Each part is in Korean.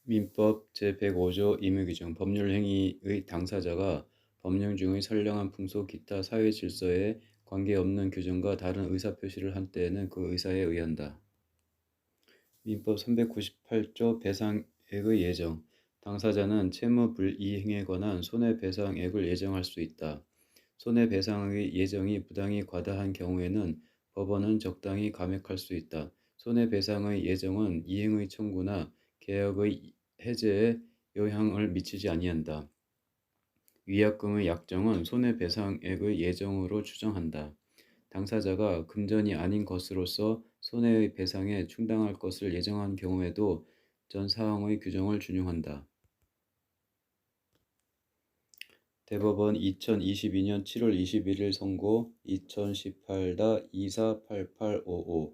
민법 제105조 임의규정 법률행위의 당사자가 법령 중의 선량한 풍속 기타 사회 질서에 관계없는 규정과 다른 의사표시를 한 때에는 그 의사에 의한다. 민법 398조 배상액의 예정 당사자는 채무 불이행에 관한 손해배상액을 예정할 수 있다. 손해배상의 예정이 부당히 과다한 경우에는 법원은 적당히 감액할 수 있다. 손해배상의 예정은 이행의 청구나 계약의 해제에 영향을 미치지 아니한다. 위약금의 약정은 손해배상액의 예정으로 추정한다. 당사자가 금전이 아닌 것으로서 손해의 배상에 충당할 것을 예정한 경우에도 전 사항의 규정을 준용한다. 대법원 2022년 7월 21일 선고 2018-248855,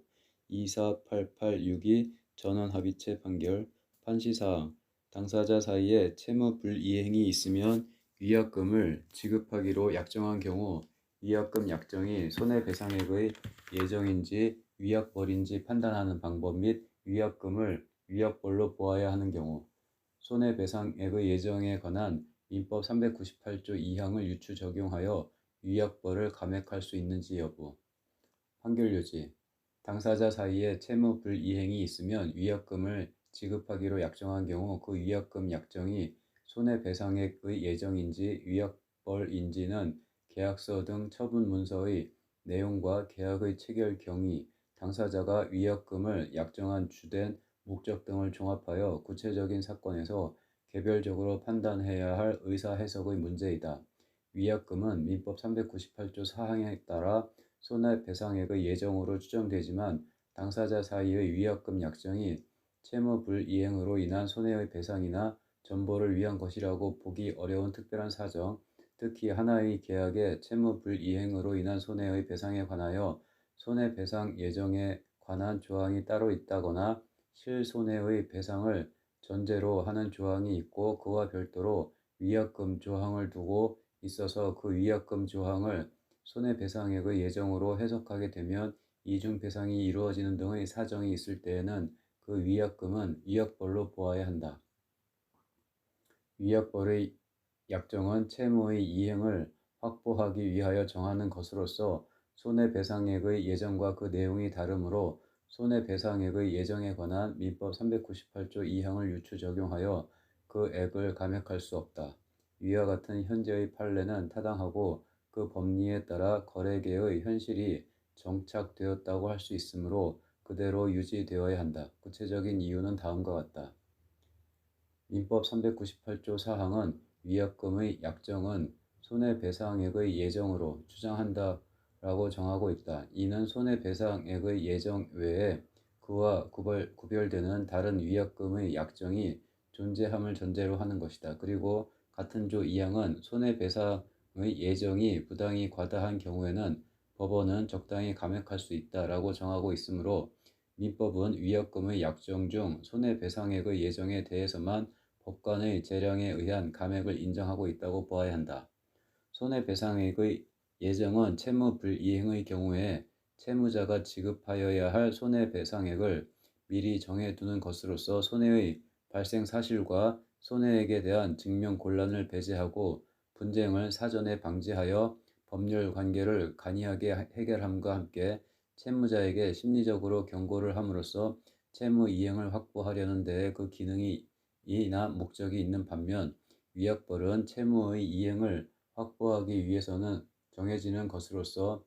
248862 전원합의체 판결 판시사항 당사자 사이에 채무 불이행이 있으면 위약금을 지급하기로 약정한 경우 위약금 약정이 손해배상액의 예정인지 위약벌인지 판단하는 방법 및 위약금을 위약벌로 보아야 하는 경우 손해배상액의 예정에 관한 민법 398조 2항을 유추 적용하여 위약벌을 감액할 수 있는지 여부. 판결 요지. 당사자 사이에 채무 불이행이 있으면 위약금을 지급하기로 약정한 경우 그 위약금 약정이 손해배상액의 예정인지 위약벌인지는 계약서 등 처분 문서의 내용과 계약의 체결 경위, 당사자가 위약금을 약정한 주된 목적 등을 종합하여 구체적인 사건에서 개별적으로 판단해야 할 의사 해석의 문제이다. 위약금은 민법 398조 4항에 따라 손해배상액의 예정으로 추정되지만 당사자 사이의 위약금 약정이 채무 불이행으로 인한 손해의 배상이나 전보를 위한 것이라고 보기 어려운 특별한 사정, 특히 하나의 계약의 채무 불이행으로 인한 손해의 배상에 관하여 손해배상 예정에 관한 조항이 따로 있다거나 실손해의 배상을 전제로 하는 조항이 있고 그와 별도로 위약금 조항을 두고 있어서 그 위약금 조항을 손해배상액의 예정으로 해석하게 되면 이중배상이 이루어지는 등의 사정이 있을 때에는 그 위약금은 위약벌로 보아야 한다. 위약벌의 약정은 채무의 이행을 확보하기 위하여 정하는 것으로서 손해배상액의 예정과 그 내용이 다르므로 손해배상액의 예정에 관한 민법 398조 2항을 유추 적용하여 그 액을 감액할 수 없다. 위와 같은 현재의 판례는 타당하고 그 법리에 따라 거래계의 현실이 정착되었다고 할 수 있으므로 그대로 유지되어야 한다. 구체적인 이유는 다음과 같다. 민법 398조 4항은 위약금의 약정은 손해배상액의 예정으로 추정한다라고 정하고 있다. 이는 손해배상액의 예정 외에 그와 구별되는 다른 위약금의 약정이 존재함을 전제로 하는 것이다. 그리고 같은 조 2항은 손해배상의 예정이 부당히 과다한 경우에는 법원은 적당히 감액할 수 있다라고 정하고 있으므로 민법은 위약금의 약정 중 손해배상액의 예정에 대해서만 법관의 재량에 의한 감액을 인정하고 있다고 보아야 한다. 손해배상액의 예정은 채무 불이행의 경우에 채무자가 지급하여야 할 손해배상액을 미리 정해두는 것으로서 손해의 발생 사실과 손해액에 대한 증명 곤란을 배제하고 분쟁을 사전에 방지하여 법률 관계를 간이하게 해결함과 함께 채무자에게 심리적으로 경고를 함으로써 채무 이행을 확보하려는 데에 그 기능이 이나 목적이 있는 반면 위약벌은 채무의 이행을 확보하기 위해서는 정해지는 것으로서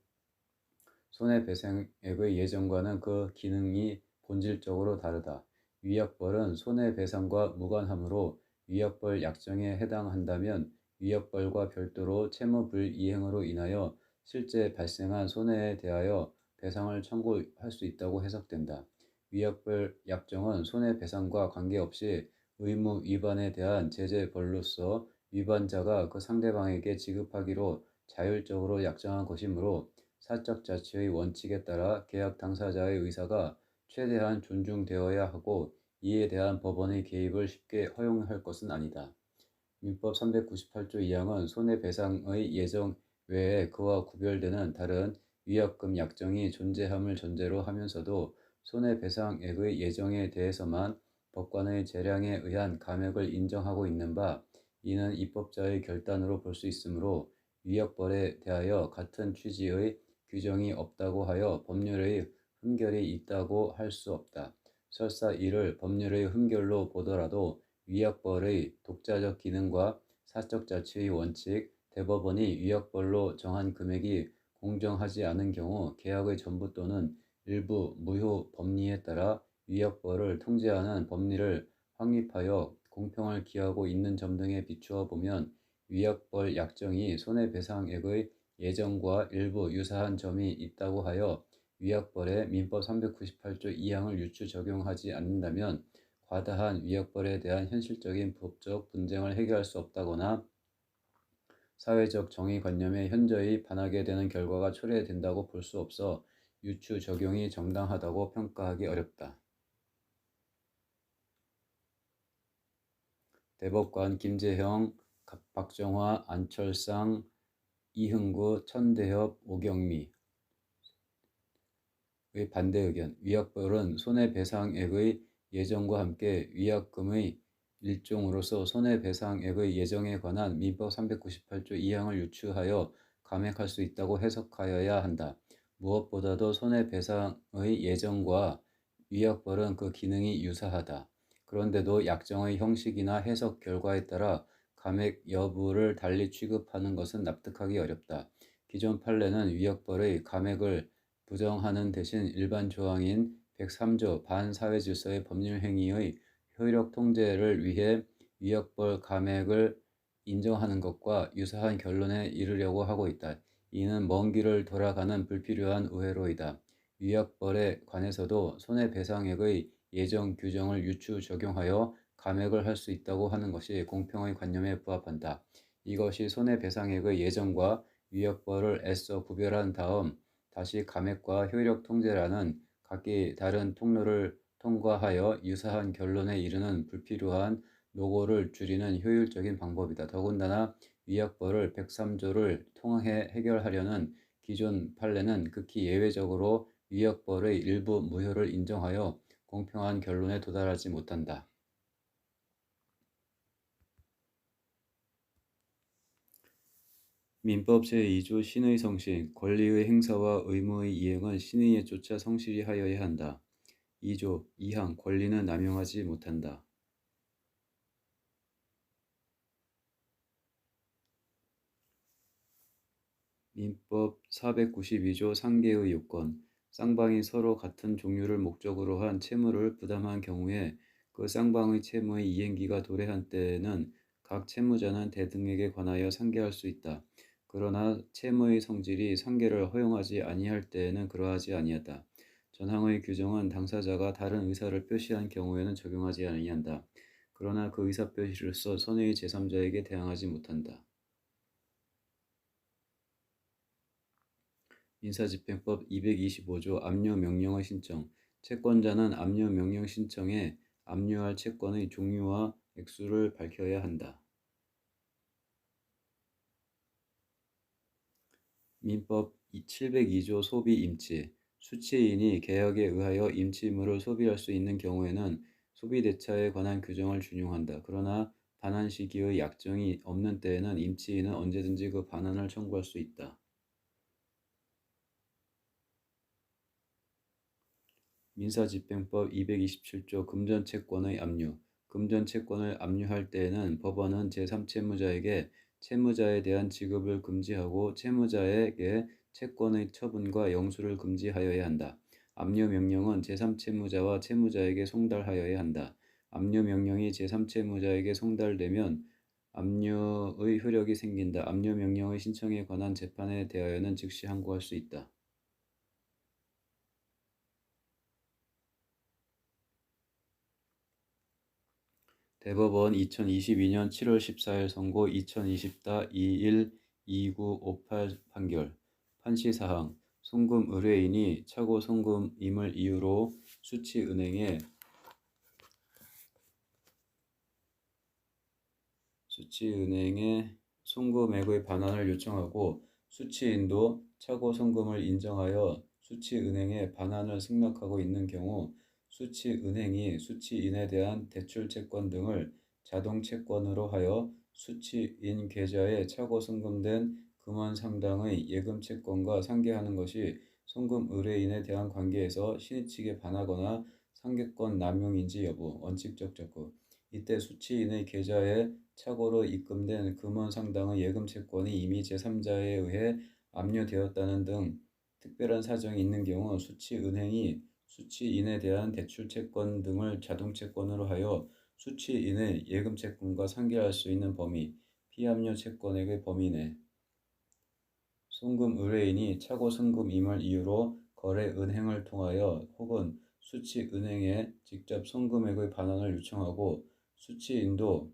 손해배상액의 예정과는 그 기능이 본질적으로 다르다. 위약벌은 손해배상과 무관하므로 위약벌 약정에 해당한다면 위약벌과 별도로 채무 불이행으로 인하여 실제 발생한 손해에 대하여 배상을 청구할 수 있다고 해석된다. 위약벌 약정은 손해배상과 관계없이 의무 위반에 대한 제재벌로서 위반자가 그 상대방에게 지급하기로 자율적으로 약정한 것이므로 사적 자치의 원칙에 따라 계약 당사자의 의사가 최대한 존중되어야 하고 이에 대한 법원의 개입을 쉽게 허용할 것은 아니다. 민법 398조 2항은 손해배상의 예정 외에 그와 구별되는 다른 위약금 약정이 존재함을 전제로 하면서도 손해배상액의 예정에 대해서만 법관의 재량에 의한 감액을 인정하고 있는 바 이는 입법자의 결단으로 볼 수 있으므로 위약벌에 대하여 같은 취지의 규정이 없다고 하여 법률의 흠결이 있다고 할 수 없다. 설사 이를 법률의 흠결로 보더라도 위약벌의 독자적 기능과 사적 자치의 원칙, 대법원이 위약벌로 정한 금액이 공정하지 않은 경우 계약의 전부 또는 일부 무효 법리에 따라 위약벌을 통제하는 법리를 확립하여 공평을 기하고 있는 점 등에 비추어 보면 위약벌 약정이 손해배상액의 예정과 일부 유사한 점이 있다고 하여 위약벌에 민법 398조 2항을 유추 적용하지 않는다면 과다한 위약벌에 대한 현실적인 법적 분쟁을 해결할 수 없다거나 사회적 정의관념에 현저히 반하게 되는 결과가 초래된다고 볼 수 없어 유추 적용이 정당하다고 평가하기 어렵다. 대법관 김재형, 박정화, 안철상, 이흥구, 천대협, 오경미의 반대 의견. 위약벌은 손해배상액의 예정과 함께 위약금의 일종으로서 손해배상액의 예정에 관한 민법 398조 2항을 유추하여 감액할 수 있다고 해석하여야 한다. 무엇보다도 손해배상의 예정과 위약벌은 그 기능이 유사하다. 그런데도 약정의 형식이나 해석 결과에 따라 감액 여부를 달리 취급하는 것은 납득하기 어렵다. 기존 판례는 위약벌의 감액을 부정하는 대신 일반 조항인 103조 반사회질서의 법률행위의 효력 통제를 위해 위약벌 감액을 인정하는 것과 유사한 결론에 이르려고 하고 있다. 이는 먼 길을 돌아가는 불필요한 오해로이다. 위약벌에 관해서도 손해배상액의 예정 규정을 유추 적용하여 감액을 할 수 있다고 하는 것이 공평의 관념에 부합한다. 이것이 손해배상액의 예정과 위약벌을 애써 구별한 다음 다시 감액과 효력 통제라는 각기 다른 통로를 통과하여 유사한 결론에 이르는 불필요한 노고를 줄이는 효율적인 방법이다. 더군다나 위약벌을 103조를 통해 해결하려는 기존 판례는 극히 예외적으로 위약벌의 일부 무효를 인정하여 공평한 결론에 도달하지 못한다. 민법 제2조 신의 성실, 권리의 행사와 의무의 이행은 신의에 쫓아 성실히 하여야 한다. 2조 2항 권리는 남용하지 못한다. 민법 492조 상계의 요건, 쌍방이 서로 같은 종류를 목적으로 한 채무를 부담한 경우에 그 쌍방의 채무의 이행기가 도래한 때에는 각 채무자는 대등에게 관하여 상계할 수 있다. 그러나 채무의 성질이 상계를 허용하지 아니할 때에는 그러하지 아니하다. 전항의 규정은 당사자가 다른 의사를 표시한 경우에는 적용하지 아니한다. 그러나 그 의사 표시로서 선의 제3자에게 대항하지 못한다. 민사집행법 225조 압류명령의 신청. 채권자는 압류명령 신청에 압류할 채권의 종류와 액수를 밝혀야 한다. 민법 702조 소비임치. 수취인이 계약에 의하여 임치물을 소비할 수 있는 경우에는 소비대차에 관한 규정을 준용한다. 그러나 반환 시기의 약정이 없는 때에는 임치인은 언제든지 그 반환을 청구할 수 있다. 민사집행법 227조 금전채권의 압류. 금전채권을 압류할 때에는 법원은 제3채무자에게 채무자에 대한 지급을 금지하고 채무자에게 채권의 처분과 영수를 금지하여야 한다. 압류명령은 제3채무자와 채무자에게 송달하여야 한다. 압류명령이 제3채무자에게 송달되면 압류의 효력이 생긴다. 압류명령의 신청에 관한 재판에 대하여는 즉시 항고할 수 있다. 대법원 2022년 7월 14일 선고 2020-21-2958 판결. 판시사항. 송금 의뢰인이 차고 송금임을 이유로 수취은행에 송금액의 반환을 요청하고 수취인도 차고 송금을 인정하여 수취은행에 반환을 승낙하고 있는 경우 수취은행이 수취인에 대한 대출채권 등을 자동채권으로 하여 수취인 계좌에 차고 송금된 금원 상당의 예금채권과 상계하는 것이 송금 의뢰인에 대한 관계에서 신의 측에 반하거나 상계권 남용인지 여부. 원칙적 접근. 이때 수취인의 계좌에 착오로 입금된 금원 상당의 예금채권이 이미 제3자에 의해 압류되었다는 등 특별한 사정이 있는 경우 수취은행이 수취인에 대한 대출채권 등을 자동채권으로 하여 수취인의 예금채권과 상계할 수 있는 범위, 피압류 채권액의 범위 내 송금 의뢰인이 차고 송금임을 이유로 거래 은행을 통하여 혹은 수취은행에 직접 송금액의 반환을 요청하고 수취인도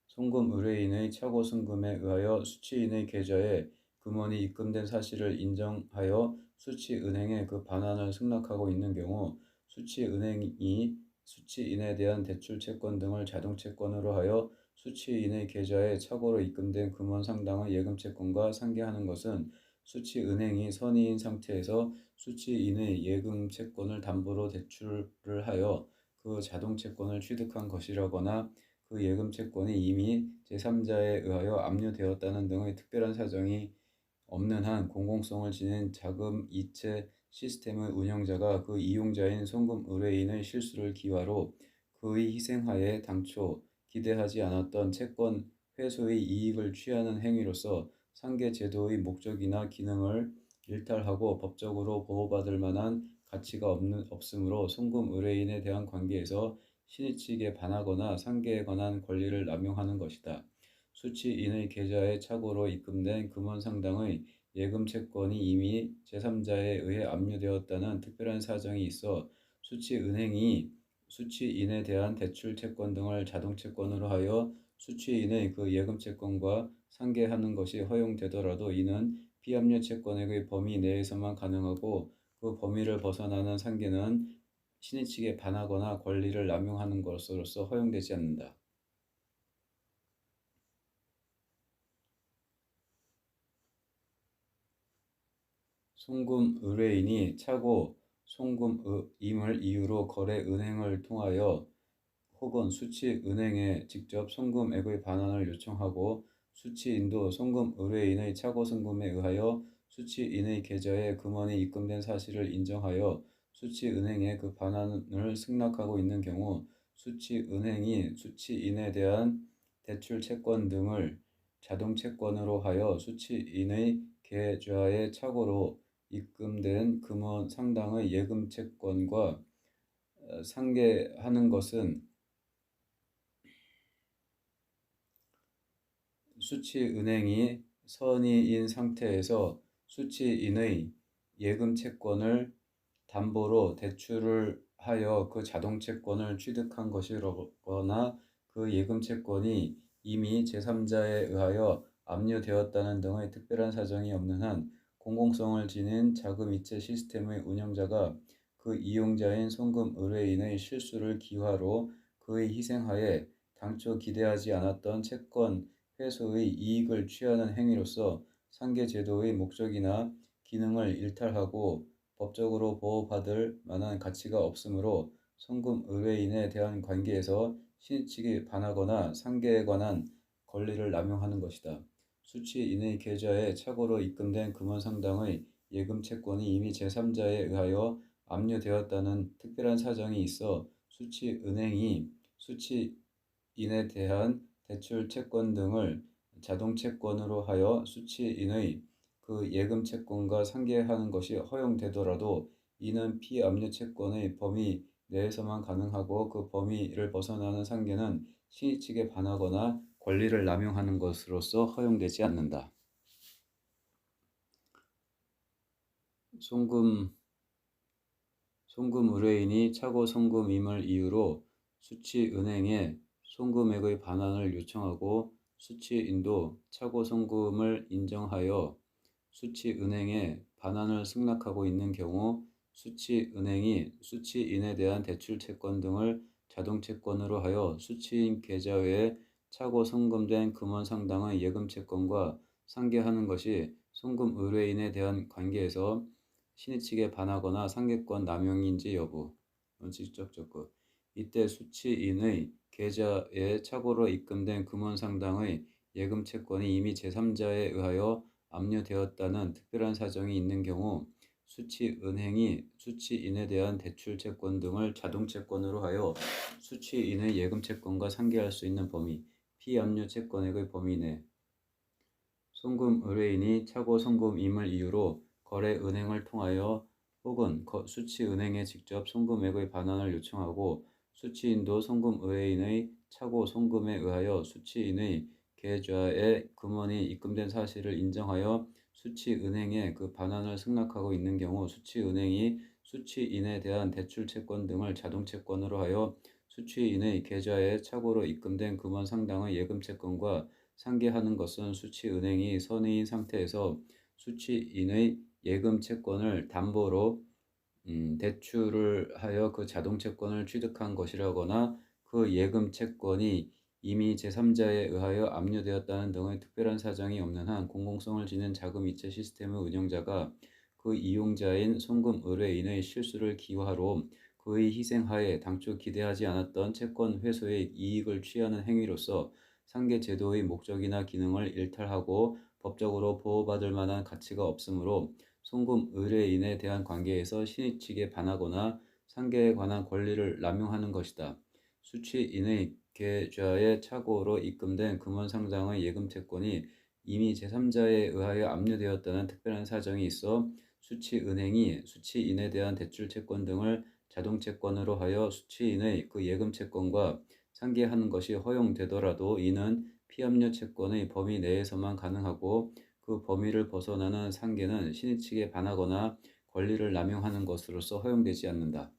송금 의뢰인의 차고 송금에 의하여 수취인의 계좌에 금원이 입금된 사실을 인정하여 수취은행에 그 반환을 승낙하고 있는 경우 수취은행이 수취인에 대한 대출채권 등을 자동채권으로 하여 수취인의 계좌에 착오로 입금된 금원 상당의 예금채권과 상계하는 것은 수취은행이 선의인 상태에서 수취인의 예금채권을 담보로 대출을 하여 그 자동채권을 취득한 것이라거나 그 예금채권이 이미 제3자에 의하여 압류되었다는 등의 특별한 사정이 없는 한 공공성을 지닌 자금이체 시스템의 운영자가 그 이용자인 송금 의뢰인의 실수를 기화로 그의 희생하에 당초 기대하지 않았던 채권 회수의 이익을 취하는 행위로서 상계 제도의 목적이나 기능을 일탈하고 법적으로 보호받을 만한 가치가 없으므로 송금 의뢰인에 대한 관계에서 신의 측에 반하거나 상계에 관한 권리를 남용하는 것이다. 수취인의 계좌에 착오로 입금된 금원 상당의 예금채권이 이미 제3자에 의해 압류되었다는 특별한 사정이 있어 수취은행이 수취인에 대한 대출채권 등을 자동채권으로 하여 수취인의 그 예금채권과 상계하는 것이 허용되더라도 이는 피압류 채권액의 범위 내에서만 가능하고 그 범위를 벗어나는 상계는 신의 측에 반하거나 권리를 남용하는 것으로서 허용되지 않는다. 송금 의뢰인이 차고 송금임을 이유로 거래 은행을 통하여 혹은 수취은행에 직접 송금액의 반환을 요청하고 수취인도 송금 의뢰인의 차고 송금에 의하여 수취인의 계좌에 금원이 입금된 사실을 인정하여 수취은행에 그 반환을 승낙하고 있는 경우 수취은행이 수취인에 대한 대출채권 등을 자동채권으로 하여 수취인의 계좌에 착오로 입금된 금원 상당의 예금채권과 상계하는 것은 수취은행이 선의인 상태에서 수취인의 예금채권을 담보로 대출을 하여 그 자동채권을 취득한 것이거나 그 예금채권이 이미 제3자에 의하여 압류되었다는 등의 특별한 사정이 없는 한 공공성을 지닌 자금이체 시스템의 운영자가 그 이용자인 송금 의뢰인의 실수를 기화로 그의 희생하에 당초 기대하지 않았던 채권 회수의 이익을 취하는 행위로서 상계제도의 목적이나 기능을 일탈하고 법적으로 보호받을 만한 가치가 없으므로 송금 의뢰인에 대한 관계에서 신의 측에 반하거나 상계에 관한 권리를 남용하는 것이다. 수취인의 계좌에 착오로 입금된 금원 상당의 예금채권이 이미 제3자에 의하여 압류되었다는 특별한 사정이 있어 수취은행이 수취인에 대한 대출채권 등을 자동채권으로 하여 수취인의 그 예금채권과 상계하는 것이 허용되더라도 이는 피압류채권의 범위 내에서만 가능하고 그 범위를 벗어나는 상계는 신의 측에 반하거나 권리를 남용하는 것으로서 허용되지 않는다. 송금 의뢰인이 차고 송금임을 이유로 수취은행에 송금액의 반환을 요청하고 수취인도 차고 송금을 인정하여 수취은행에 반환을 승낙하고 있는 경우 수취은행이 수취인에 대한 대출채권 등을 자동채권으로 하여 수취인 계좌에 차고 송금된 금원 상당의 예금채권과 상계하는 것이 송금 의뢰인에 대한 관계에서 신의 측에 반하거나 상계권 남용인지 여부. 원칙적 접근. 이때 수취인의 계좌에 착오로 입금된 금원 상당의 예금 채권이 이미 제3자에 의하여 압류되었다는 특별한 사정이 있는 경우 수취은행이 수취인에 대한 대출 채권 등을 자동 채권으로 하여 수취인의 예금 채권과 상계할 수 있는 범위, 피압류 채권액의 범위 내 송금 의뢰인이 착오 송금임을 이유로 거래은행을 통하여 혹은 수취은행에 직접 송금액의 반환을 요청하고 수취인도 송금 의뢰인의 착오 송금에 의하여 수취인의 계좌에 금원이 입금된 사실을 인정하여 수취은행에 그 반환을 승낙하고 있는 경우 수취은행이 수취인에 대한 대출 채권 등을 자동 채권으로 하여 수취인의 계좌에 착오로 입금된 금원 상당의 예금 채권과 상계하는 것은 수취은행이 선의인 상태에서 수취인의 예금 채권을 담보로 대출을 하여 그 자동 채권을 취득한 것이라거나 그 예금 채권이 이미 제3자에 의하여 압류되었다는 등의 특별한 사정이 없는 한 공공성을 지닌 자금이체 시스템의 운영자가 그 이용자인 송금 의뢰인의 실수를 기화로 그의 희생하에 당초 기대하지 않았던 채권 회수의 이익을 취하는 행위로서 상계 제도의 목적이나 기능을 일탈하고 법적으로 보호받을 만한 가치가 없으므로 송금 의뢰인에 대한 관계에서 신의 측에 반하거나 상계에 관한 권리를 남용하는 것이다. 수취인의 계좌에 착오로 입금된 금원 상장의 예금 채권이 이미 제3자에 의하여 압류되었다는 특별한 사정이 있어 수취은행이 수취인에 대한 대출 채권 등을 자동 채권으로 하여 수취인의 그 예금 채권과 상계하는 것이 허용되더라도 이는 피압류 채권의 범위 내에서만 가능하고 그 범위를 벗어나는 상계는 신의 측에 반하거나 권리를 남용하는 것으로서 허용되지 않는다.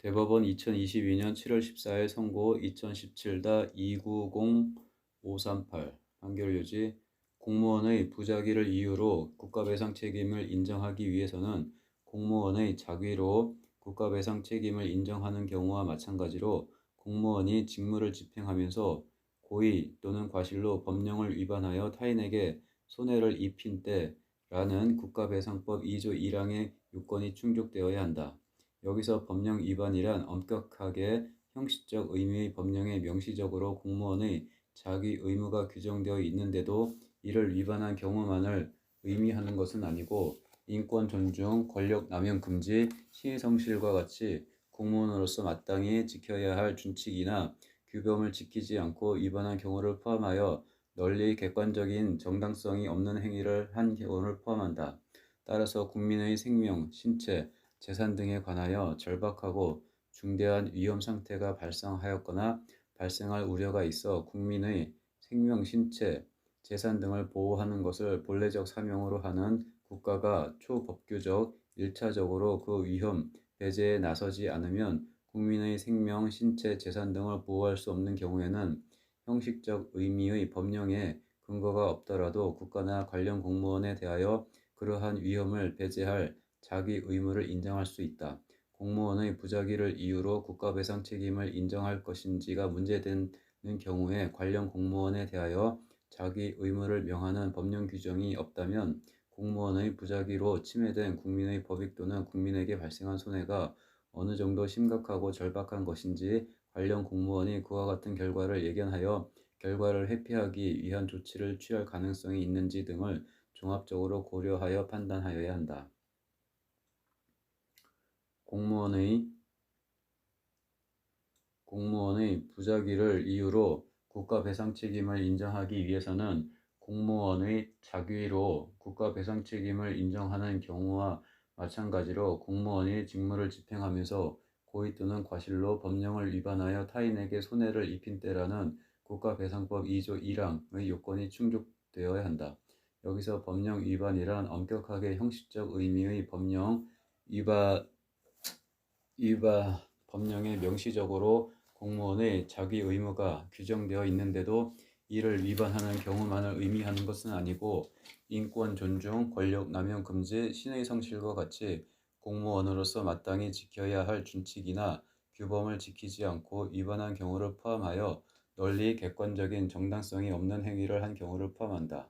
대법원 2022년 7월 14일 선고 2017-290538 판결 요지 공무원의 부작위를 이유로 국가배상 책임을 인정하기 위해서는 공무원의 작위로 국가배상 책임을 인정하는 경우와 마찬가지로 공무원이 직무를 집행하면서 고의 또는 과실로 법령을 위반하여 타인에게 손해를 입힌 때라는 국가배상법 2조 1항의 요건이 충족되어야 한다. 여기서 법령 위반이란 엄격하게 형식적 의미의 법령에 명시적으로 공무원의 자기 의무가 규정되어 있는데도 이를 위반한 경우만을 의미하는 것은 아니고 인권 존중, 권력 남용 금지, 시의 성실과 같이 공무원으로서 마땅히 지켜야 할 준칙이나 규범을 지키지 않고 위반한 경우를 포함하여 널리 객관적인 정당성이 없는 행위를 한 경우를 포함한다. 따라서 국민의 생명, 신체, 재산 등에 관하여 절박하고 중대한 위험 상태가 발생하였거나 발생할 우려가 있어 국민의 생명, 신체, 재산 등을 보호하는 것을 본래적 사명으로 하는 국가가 초법규적, 일차적으로 그 위험 배제에 나서지 않으면 국민의 생명, 신체, 재산 등을 보호할 수 없는 경우에는 형식적 의미의 법령에 근거가 없더라도 국가나 관련 공무원에 대하여 그러한 위험을 배제할 자기 의무를 인정할 수 있다. 공무원의 부작위를 이유로 국가배상 책임을 인정할 것인지가 문제되는 경우에 관련 공무원에 대하여 자기 의무를 명하는 법령 규정이 없다면 공무원의 부작위로 침해된 국민의 법익 또는 국민에게 발생한 손해가 어느 정도 심각하고 절박한 것인지 관련 공무원이 그와 같은 결과를 예견하여 결과를 회피하기 위한 조치를 취할 가능성이 있는지 등을 종합적으로 고려하여 판단하여야 한다. 공무원의 부작위를 이유로 국가 배상 책임을 인정하기 위해서는 공무원의 작위로 국가 배상 책임을 인정하는 경우와 마찬가지로 공무원이 직무를 집행하면서 고의 또는 과실로 법령을 위반하여 타인에게 손해를 입힌 때라는 국가배상법 2조 1항의 요건이 충족되어야 한다. 여기서 법령 위반이란 엄격하게 형식적 의미의 법령 법령에 명시적으로 공무원의 자기 의무가 규정되어 있는데도 이를 위반하는 경우만을 의미하는 것은 아니고 인권 존중, 권력 남용 금지, 신의 성실과 같이 공무원으로서 마땅히 지켜야 할 준칙이나 규범을 지키지 않고 위반한 경우를 포함하여 널리 객관적인 정당성이 없는 행위를 한 경우를 포함한다.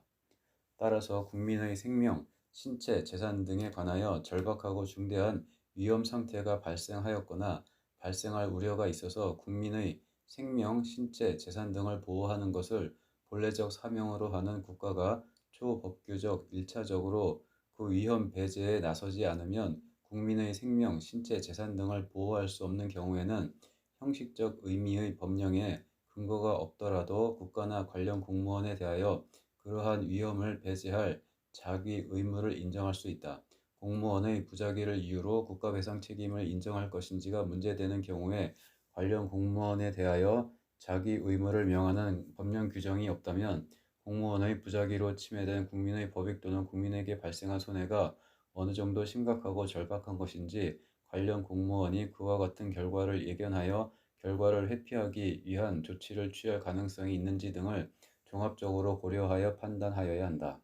따라서 국민의 생명, 신체, 재산 등에 관하여 절박하고 중대한 위험 상태가 발생하였거나 발생할 우려가 있어서 국민의 생명, 신체, 재산 등을 보호하는 것을 본래적 사명으로 하는 국가가 초법규적 1차적으로 그 위험 배제에 나서지 않으면 국민의 생명, 신체, 재산 등을 보호할 수 없는 경우에는 형식적 의미의 법령에 근거가 없더라도 국가나 관련 공무원에 대하여 그러한 위험을 배제할 자기 의무를 인정할 수 있다. 공무원의 부자기를 이유로 국가배상 책임을 인정할 것인지가 문제되는 경우에 관련 공무원에 대하여 자기 의무를 명하는 법령 규정이 없다면 공무원의 부자기로 침해된 국민의 법익 또는 국민에게 발생한 손해가 어느 정도 심각하고 절박한 것인지 관련 공무원이 그와 같은 결과를 예견하여 결과를 회피하기 위한 조치를 취할 가능성이 있는지 등을 종합적으로 고려하여 판단하여야 한다.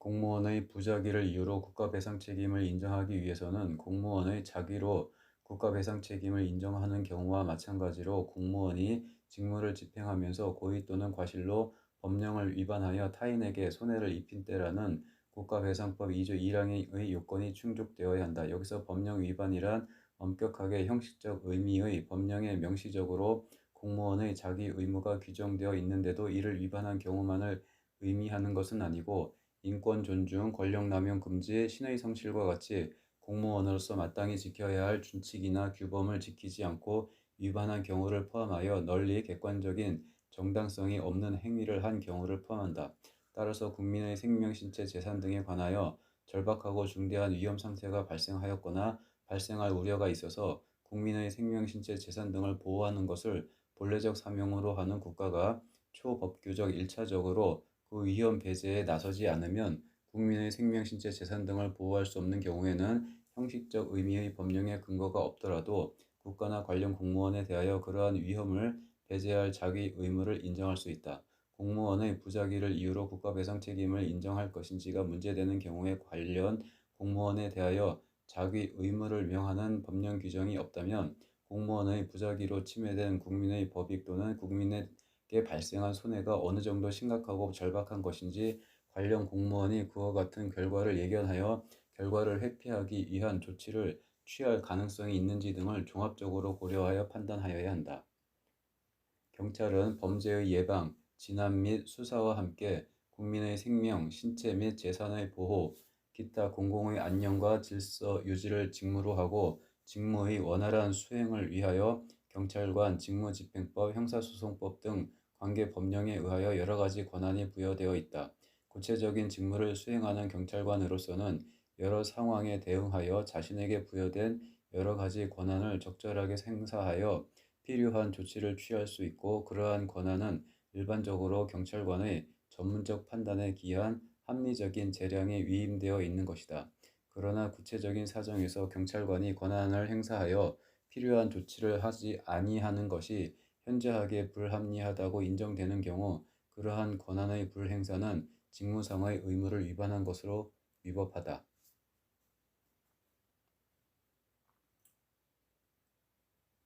공무원의 부자기를 이유로 국가배상 책임을 인정하기 위해서는 공무원의 자기로 국가배상 책임을 인정하는 경우와 마찬가지로 공무원이 직무를 집행하면서 고의 또는 과실로 법령을 위반하여 타인에게 손해를 입힌 때라는 국가배상법 2조 1항의 요건이 충족되어야 한다. 여기서 법령 위반이란 엄격하게 형식적 의미의 법령에 명시적으로 공무원의 자기 의무가 규정되어 있는데도 이를 위반한 경우만을 의미하는 것은 아니고 인권 존중, 권력 남용 금지, 신의 성실과 같이 공무원으로서 마땅히 지켜야 할 준칙이나 규범을 지키지 않고 위반한 경우를 포함하여 널리 객관적인 정당성이 없는 행위를 한 경우를 포함한다. 따라서 국민의 생명, 신체, 재산 등에 관하여 절박하고 중대한 위험 상태가 발생하였거나 발생할 우려가 있어서 국민의 생명, 신체, 재산 등을 보호하는 것을 본래적 사명으로 하는 국가가 초법규적 1차적으로 그 위험 배제에 나서지 않으면 국민의 생명, 신체, 재산 등을 보호할 수 없는 경우에는 형식적 의미의 법령의 근거가 없더라도 국가나 관련 공무원에 대하여 그러한 위험을 배제할 자기 의무를 인정할 수 있다. 공무원의 부자기를 이유로 국가배상 책임을 인정할 것인지가 문제되는 경우에 관련 공무원에 대하여 자기 의무를 명하는 법령 규정이 없다면 공무원의 부자기로 침해된 국민의 법익 또는 국민의 발생한 손해가 어느 정도 심각하고 절박한 것인지 관련 공무원이 그와 같은 결과를 예견하여 결과를 회피하기 위한 조치를 취할 가능성이 있는지 등을 종합적으로 고려하여 판단하여야 한다. 경찰은 범죄의 예방, 진압 및 수사와 함께 국민의 생명, 신체 및 재산의 보호, 기타 공공의 안녕과 질서 유지를 직무로 하고 직무의 원활한 수행을 위하여 경찰관 직무집행법, 형사소송법 등 관계 법령에 의하여 여러 가지 권한이 부여되어 있다. 구체적인 직무를 수행하는 경찰관으로서는 여러 상황에 대응하여 자신에게 부여된 여러 가지 권한을 적절하게 행사하여 필요한 조치를 취할 수 있고 그러한 권한은 일반적으로 경찰관의 전문적 판단에 기한 합리적인 재량에 위임되어 있는 것이다. 그러나 구체적인 사정에서 경찰관이 권한을 행사하여 필요한 조치를 하지 아니하는 것이 현저하게 불합리하다고 인정되는 경우 그러한 권한의 불행사는 직무상의 의무를 위반한 것으로 위법하다.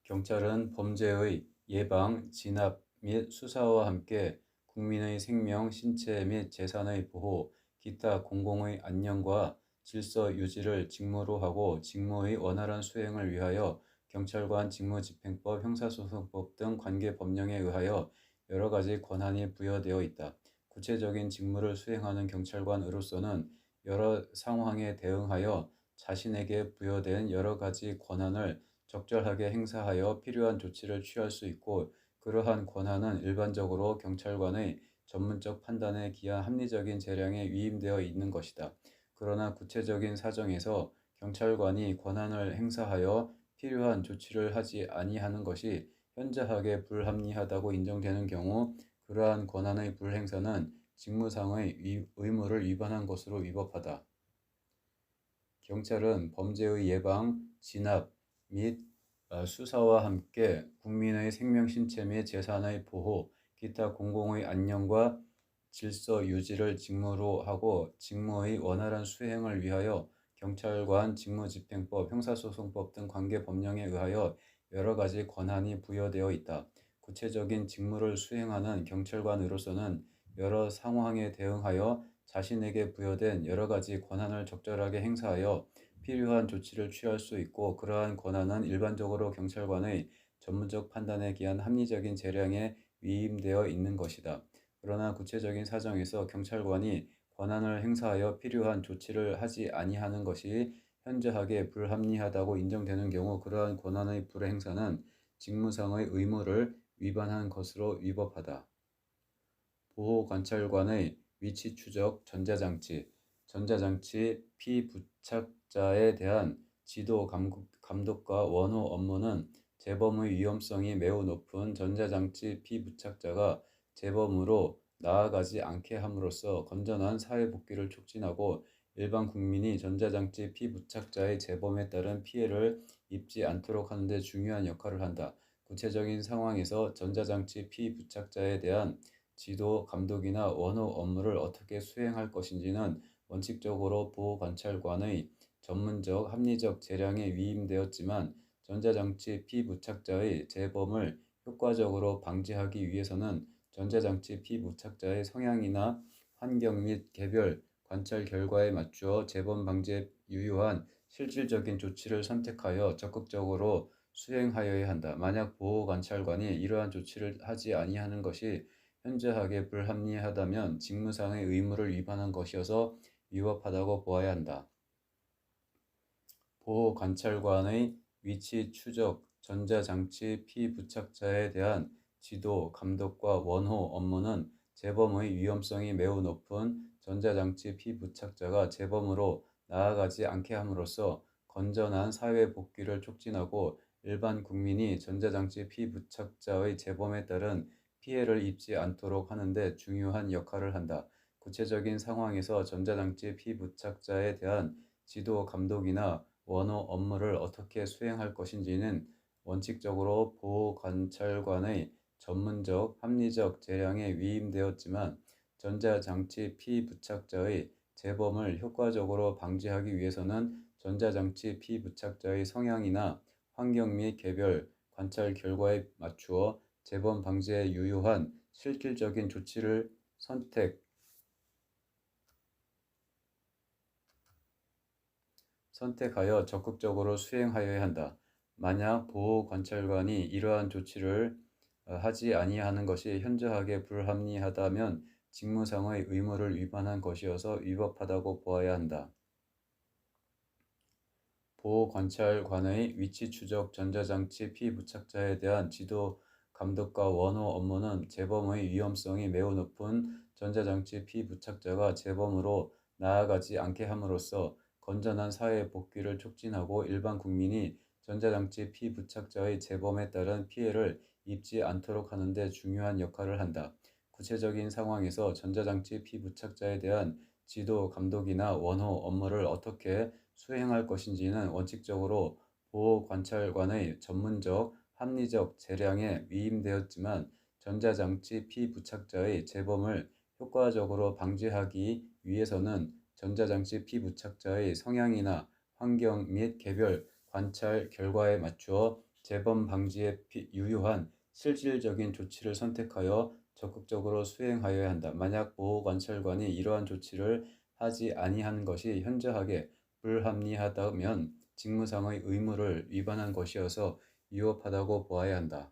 경찰은 범죄의 예방, 진압 및 수사와 함께 국민의 생명, 신체 및 재산의 보호, 기타 공공의 안녕과 질서 유지를 직무로 하고 직무의 원활한 수행을 위하여 경찰관 직무집행법, 형사소송법 등 관계 법령에 의하여 여러 가지 권한이 부여되어 있다. 구체적인 직무를 수행하는 경찰관으로서는 여러 상황에 대응하여 자신에게 부여된 여러 가지 권한을 적절하게 행사하여 필요한 조치를 취할 수 있고 그러한 권한은 일반적으로 경찰관의 전문적 판단에 기한 합리적인 재량에 위임되어 있는 것이다. 그러나 구체적인 사정에서 경찰관이 권한을 행사하여 필요한 조치를 하지 아니하는 것이 현저하게 불합리하다고 인정되는 경우 그러한 권한의 불행사는 직무상의 의무를 위반한 것으로 위법하다. 경찰은 범죄의 예방, 진압 및 수사와 함께 국민의 생명, 신체 및 재산의 보호, 기타 공공의 안녕과 질서 유지를 직무로 하고 직무의 원활한 수행을 위하여 경찰관 직무집행법, 형사소송법 등 관계 법령에 의하여 여러 가지 권한이 부여되어 있다. 구체적인 직무를 수행하는 경찰관으로서는 여러 상황에 대응하여 자신에게 부여된 여러 가지 권한을 적절하게 행사하여 필요한 조치를 취할 수 있고, 그러한 권한은 일반적으로 경찰관의 전문적 판단에 기한 합리적인 재량에 위임되어 있는 것이다. 그러나 구체적인 사정에서 경찰관이 권한을 행사하여 필요한 조치를 하지 아니하는 것이 현저하게 불합리하다고 인정되는 경우, 그러한 권한의 불행사는 직무상의 의무를 위반한 것으로 위법하다. 보호관찰관의 위치 추적 전자장치, 전자장치 피부착자에 대한 지도 감독과 원호 업무는 재범의 위험성이 매우 높은 전자장치 피부착자가 재범으로 나아가지 않게 함으로써 건전한 사회복귀를 촉진하고 일반 국민이 전자장치 피부착자의 재범에 따른 피해를 입지 않도록 하는 데 중요한 역할을 한다. 구체적인 상황에서 전자장치 피부착자에 대한 지도, 감독이나 원호 업무를 어떻게 수행할 것인지는 원칙적으로 보호관찰관의 전문적, 합리적 재량에 위임되었지만, 전자장치 피부착자의 재범을 효과적으로 방지하기 위해서는 전자장치 피부착자의 성향이나 환경 및 개별 관찰 결과에 맞추어 재범 방지에 유효한 실질적인 조치를 선택하여 적극적으로 수행하여야 한다. 만약 보호관찰관이 이러한 조치를 하지 아니하는 것이 현저하게 불합리하다면 직무상의 의무를 위반한 것이어서 위법하다고 보아야 한다. 보호관찰관의 위치 추적 전자장치 피부착자에 대한 지도, 감독과 원호 업무는 재범의 위험성이 매우 높은 전자장치 피부착자가 재범으로 나아가지 않게 함으로써 건전한 사회 복귀를 촉진하고 일반 국민이 전자장치 피부착자의 재범에 따른 피해를 입지 않도록 하는 데 중요한 역할을 한다. 구체적인 상황에서 전자장치 피부착자에 대한 지도, 감독이나 원호 업무를 어떻게 수행할 것인지는 원칙적으로 보호관찰관의 전문적, 합리적 재량에 위임되었지만, 전자장치 피부착자의 재범을 효과적으로 방지하기 위해서는 전자장치 피부착자의 성향이나 환경 및 개별 관찰 결과에 맞추어 재범 방지에 유효한 실질적인 조치를 선택하여 적극적으로 수행하여야 한다. 만약 보호관찰관이 이러한 조치를 하지 아니하는 것이 현저하게 불합리하다면 직무상의 의무를 위반한 것이어서 위법하다고 보아야 한다. 보호관찰관의 위치 추적 전자장치 피부착자에 대한 지도, 감독과 원호 업무는 재범의 위험성이 매우 높은 전자장치 피부착자가 재범으로 나아가지 않게 함으로써 건전한 사회 복귀를 촉진하고 일반 국민이 전자장치 피부착자의 재범에 따른 피해를 입지 않도록 하는 데 중요한 역할을 한다. 구체적인 상황에서 전자장치 피부착자에 대한 지도, 감독이나 원호 업무를 어떻게 수행할 것인지는 원칙적으로 보호관찰관의 전문적, 합리적 재량에 위임되었지만, 전자장치 피부착자의 재범을 효과적으로 방지하기 위해서는 전자장치 피부착자의 성향이나 환경 및 개별 관찰 결과에 맞추어 재범 방지에 유효한 실질적인 조치를 선택하여 적극적으로 수행하여야 한다. 만약 보호관찰관이 이러한 조치를 하지 아니하는 것이 현저하게 불합리하다면 직무상의 의무를 위반한 것이어서 위법하다고 보아야 한다.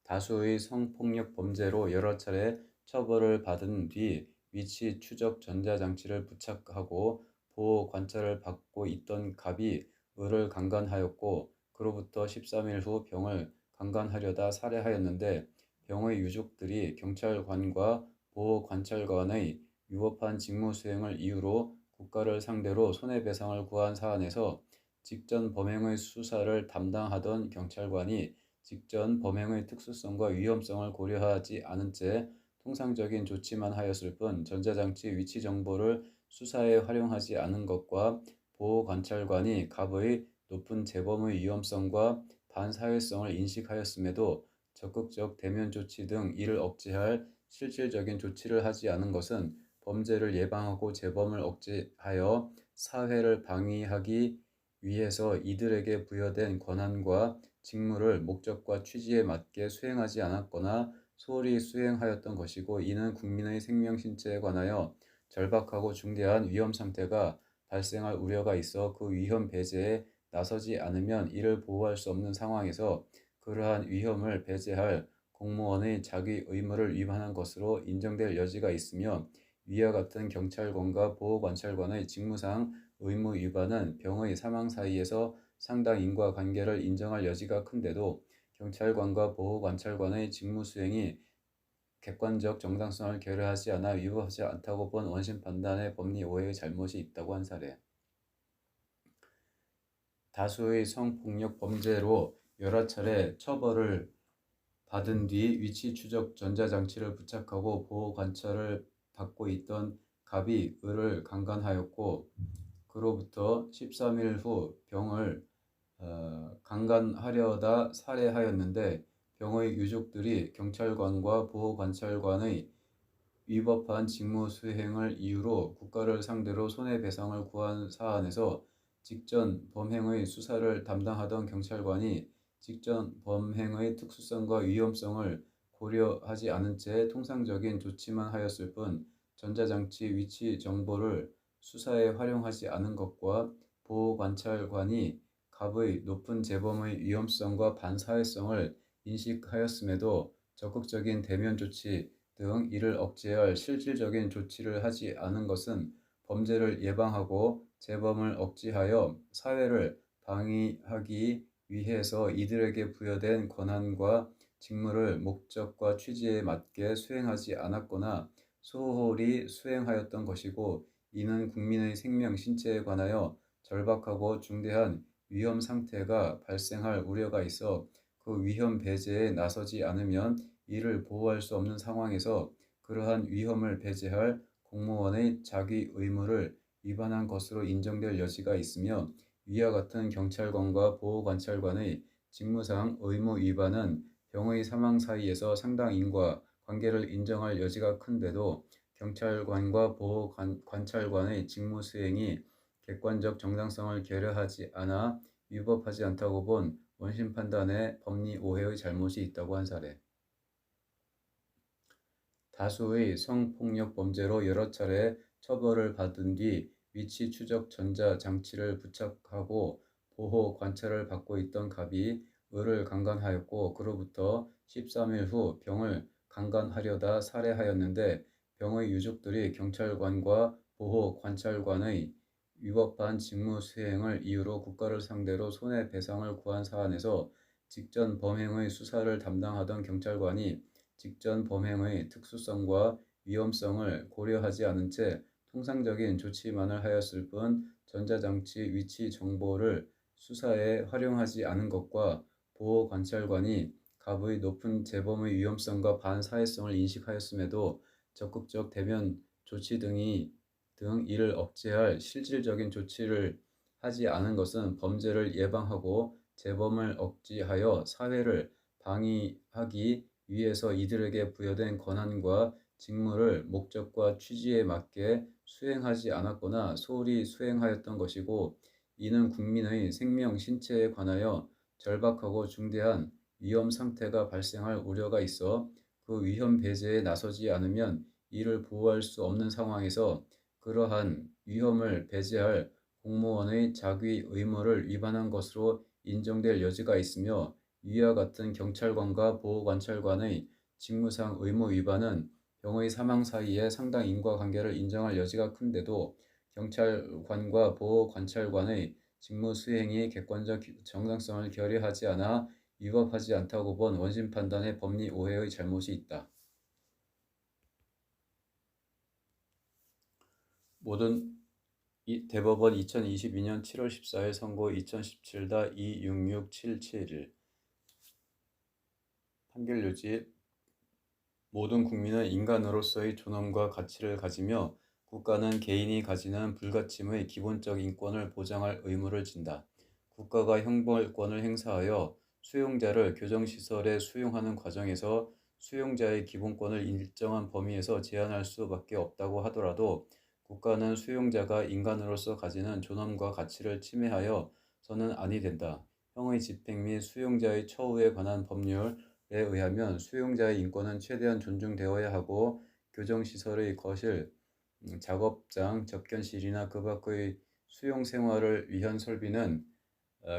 다수의 성폭력 범죄로 여러 차례 처벌을 받은 뒤 위치 추적 전자장치를 부착하고 보호 관찰을 받고 있던 갑이 을을 강간하였고, 그로부터 13일 후 병을 강간하려다 살해하였는데, 병의 유족들이 경찰관과 보호 관찰관의 위법한 직무 수행을 이유로 국가를 상대로 손해배상을 구한 사안에서 직전 범행의 수사를 담당하던 경찰관이 직전 범행의 특수성과 위험성을 고려하지 않은 채 통상적인 조치만 하였을 뿐 전자장치 위치 정보를 수사에 활용하지 않은 것과 보호관찰관이 갑의 높은 재범의 위험성과 반사회성을 인식하였음에도 적극적 대면 조치 등 이를 억제할 실질적인 조치를 하지 않은 것은 범죄를 예방하고 재범을 억제하여 사회를 방위하기 위해서 이들에게 부여된 권한과 직무를 목적과 취지에 맞게 수행하지 않았거나 소홀히 수행하였던 것이고, 이는 국민의 생명 신체에 관하여 절박하고 중대한 위험 상태가 발생할 우려가 있어 그 위험 배제에 나서지 않으면 이를 보호할 수 없는 상황에서 그러한 위험을 배제할 공무원의 자기 의무를 위반한 것으로 인정될 여지가 있으며 위와 같은 경찰관과 보호관찰관의 직무상 의무 위반은 병의 사망 사이에서 상당 인과 관계를 인정할 여지가 큰데도 경찰관과 보호관찰관의 직무 수행이 객관적 정당성을 결여하지 않아 위법하지 않다고 본 원심 판단의 법리 오해의 잘못이 있다고 한 사례. 다수의 성폭력 범죄로 여러 차례 처벌을 받은 뒤 위치 추적 전자장치를 부착하고 보호 관찰을 받고 있던 갑이 을을 강간하였고 그로부터 13일 후 병을 강간하려다 살해하였는데 병의 유족들이 경찰관과 보호관찰관의 위법한 직무 수행을 이유로 국가를 상대로 손해배상을 구한 사안에서 직전 범행의 수사를 담당하던 경찰관이 직전 범행의 특수성과 위험성을 고려하지 않은 채 통상적인 조치만 하였을 뿐 전자장치 위치 정보를 수사에 활용하지 않은 것과 보호관찰관이 갑의 높은 재범의 위험성과 반사회성을 인식하였음에도 적극적인 대면 조치 등 이를 억제할 실질적인 조치를 하지 않은 것은 범죄를 예방하고 재범을 억제하여 사회를 방위하기 위해서 이들에게 부여된 권한과 직무를 목적과 취지에 맞게 수행하지 않았거나 소홀히 수행하였던 것이고 이는 국민의 생명, 신체에 관하여 절박하고 중대한 위험 상태가 발생할 우려가 있어 그 위험 배제에 나서지 않으면 이를 보호할 수 없는 상황에서 그러한 위험을 배제할 공무원의 자기 의무를 위반한 것으로 인정될 여지가 있으며 위와 같은 경찰관과 보호관찰관의 직무상 의무 위반은 병의 사망 사이에서 상당 인과 관계를 인정할 여지가 큰데도 경찰관과 보호관찰관의 직무 수행이 객관적 정당성을 결여하지 않아 위법하지 않다고 본 원심 판단의 법리 오해의 잘못이 있다고 한 사례. 다수의 성폭력 범죄로 여러 차례 처벌을 받은 뒤 위치 추적 전자 장치를 부착하고 보호 관찰을 받고 있던 갑이 을을 강간하였고 그로부터 13일 후 병을 강간하려다 살해하였는데 병의 유족들이 경찰관과 보호 관찰관의 위법한 직무 수행을 이유로 국가를 상대로 손해배상을 구한 사안에서 직전 범행의 수사를 담당하던 경찰관이 직전 범행의 특수성과 위험성을 고려하지 않은 채 통상적인 조치만을 하였을 뿐 전자장치 위치 정보를 수사에 활용하지 않은 것과 보호관찰관이 갑의 높은 재범의 위험성과 반사회성을 인식하였음에도 적극적 대면 조치 등 이를 억제할 실질적인 조치를 하지 않은 것은 범죄를 예방하고 재범을 억제하여 사회를 방위하기 위해서 이들에게 부여된 권한과 직무를 목적과 취지에 맞게 수행하지 않았거나 소홀히 수행하였던 것이고 이는 국민의 생명, 신체에 관하여 절박하고 중대한 위험 상태가 발생할 우려가 있어 그 위험 배제에 나서지 않으면 이를 보호할 수 없는 상황에서 그러한 위험을 배제할 공무원의 자기 의무를 위반한 것으로 인정될 여지가 있으며 위와 같은 경찰관과 보호관찰관의 직무상 의무 위반은 병의 사망 사이에 상당 인과관계를 인정할 여지가 큰데도 경찰관과 보호관찰관의 직무 수행이 객관적 정당성을 결여하지 않아 위법하지 않다고 본 원심 판단의 법리 오해의 잘못이 있다. 모든 대법원 2022년 7월 14일 선고 2017-266771 판결 요지 모든 국민은 인간으로서의 존엄과 가치를 가지며 국가는 개인이 가지는 불가침의 기본적 인권을 보장할 의무를 진다. 국가가 형벌권을 행사하여 수용자를 교정시설에 수용하는 과정에서 수용자의 기본권을 일정한 범위에서 제한할 수밖에 없다고 하더라도 국가는 수용자가 인간으로서 가지는 존엄과 가치를 침해하여서는 아니 된다. 형의 집행 및 수용자의 처우에 관한 법률에 의하면 수용자의 인권은 최대한 존중되어야 하고 교정시설의 거실, 작업장, 접견실이나 그 밖의 수용 생활을 위한 설비는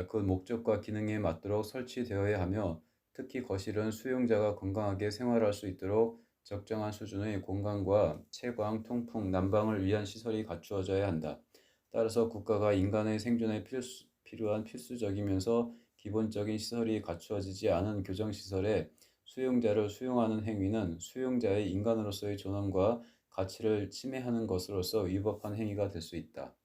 그 목적과 기능에 맞도록 설치되어야 하며 특히 거실은 수용자가 건강하게 생활할 수 있도록 적정한 수준의 공간과 채광, 통풍, 난방을 위한 시설이 갖추어져야 한다. 따라서 국가가 인간의 생존에 필요한 필수적이면서 기본적인 시설이 갖추어지지 않은 교정시설에 수용자를 수용하는 행위는 수용자의 인간으로서의 존엄과 가치를 침해하는 것으로서 위법한 행위가 될 수 있다.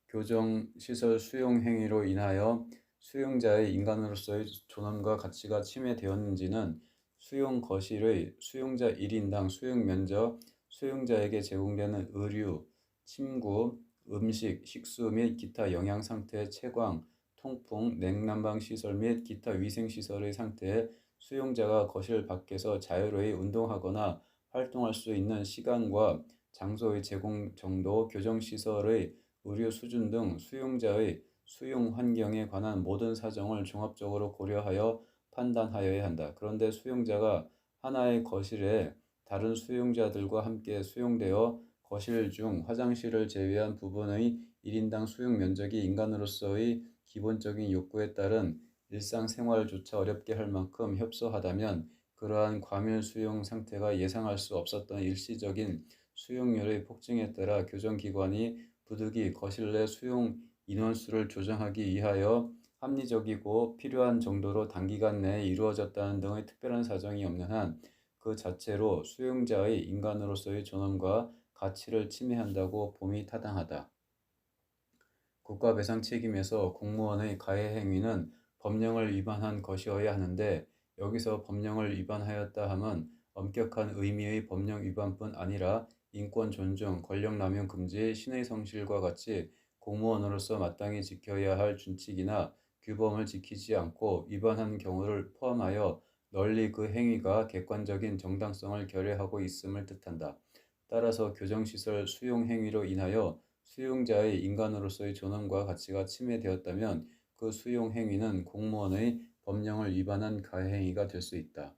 교정시설 수용 행위로 인하여 수용자의 인간으로서의 존엄과 가치가 침해되었는지는 수용 거실의 수용자 1인당 수용 면적, 수용자에게 제공되는 의류, 침구, 음식, 식수 및 기타 영양 상태, 채광, 통풍, 냉난방 시설 및 기타 위생 시설의 상태에 수용자가 거실 밖에서 자유로이 운동하거나 활동할 수 있는 시간과 장소의 제공 정도, 교정시설의 의료 수준 등 수용자의 수용 환경에 관한 모든 사정을 종합적으로 고려하여 판단하여야 한다. 그런데 수용자가 하나의 거실에 다른 수용자들과 함께 수용되어 거실 중 화장실을 제외한 부분의 1인당 수용 면적이 인간으로서의 기본적인 욕구에 따른 일상생활조차 어렵게 할 만큼 협소하다면 그러한 과밀 수용 상태가 예상할 수 없었던 일시적인 수용률의 폭증에 따라 교정기관이 부득이 거실 내 수용 인원수를 조정하기 위하여 합리적이고 필요한 정도로 단기간 내에 이루어졌다는 등의 특별한 사정이 없는 한 그 자체로 수용자의 인간으로서의 존엄과 가치를 침해한다고 봄이 타당하다. 국가배상 책임에서 공무원의 가해 행위는 법령을 위반한 것이어야 하는데 여기서 법령을 위반하였다 함은 엄격한 의미의 법령 위반뿐 아니라 인권 존중, 권력남용 금지, 신의 성실과 같이 공무원으로서 마땅히 지켜야 할 준칙이나 규범을 지키지 않고 위반한 경우를 포함하여 널리 그 행위가 객관적인 정당성을 결여하고 있음을 뜻한다. 따라서 교정시설 수용 행위로 인하여 수용자의 인간으로서의 존엄과 가치가 침해되었다면 그 수용 행위는 공무원의 법령을 위반한 가해행위가 될 수 있다.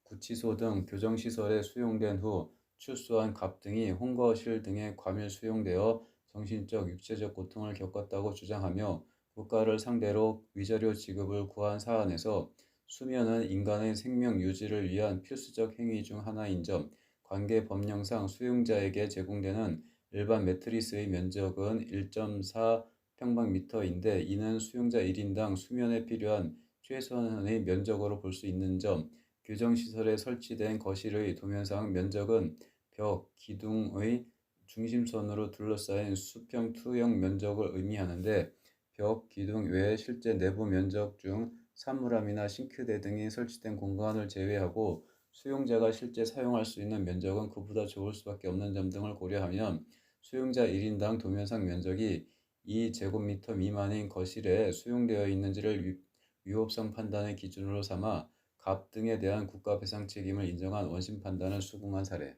구치소 등 교정시설에 수용된 후 출소한 갑등이 홍거실 등에 과밀 수용되어 정신적, 육체적 고통을 겪었다고 주장하며 국가를 상대로 위자료 지급을 구한 사안에서 수면은 인간의 생명 유지를 위한 필수적 행위 중 하나인 점, 관계 법령상 수용자에게 제공되는 일반 매트리스의 면적은 1.4 평방미터인데 이는 수용자 1인당 수면에 필요한 최소한의 면적으로 볼 수 있는 점, 교정시설에 설치된 거실의 도면상 면적은 벽, 기둥의 중심선으로 둘러싸인 수평 투영 면적을 의미하는데 벽, 기둥 외에 실제 내부 면적 중 사물함이나 싱크대 등이 설치된 공간을 제외하고 수용자가 실제 사용할 수 있는 면적은 그보다 적을 수밖에 없는 점 등을 고려하면 수용자 1인당 도면상 면적이 2제곱미터 미만인 거실에 수용되어 있는지를 위법성 판단의 기준으로 삼아 갑 등에 대한 국가 배상 책임을 인정한 원심 판단을 수긍한 사례.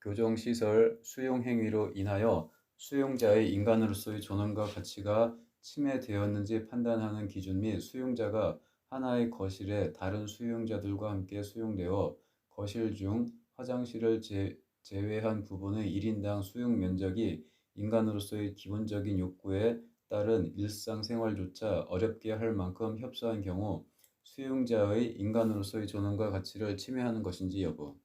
교정시설 수용 행위로 인하여 수용자의 인간으로서의 존엄과 가치가 침해되었는지 판단하는 기준 및 수용자가 하나의 거실에 다른 수용자들과 함께 수용되어 거실 중 화장실을 제외한 부분의 1인당 수용 면적이 인간으로서의 기본적인 욕구에 따른 일상생활조차 어렵게 할 만큼 협소한 경우 수용자의 인간으로서의 존엄과 가치를 침해하는 것인지 여부.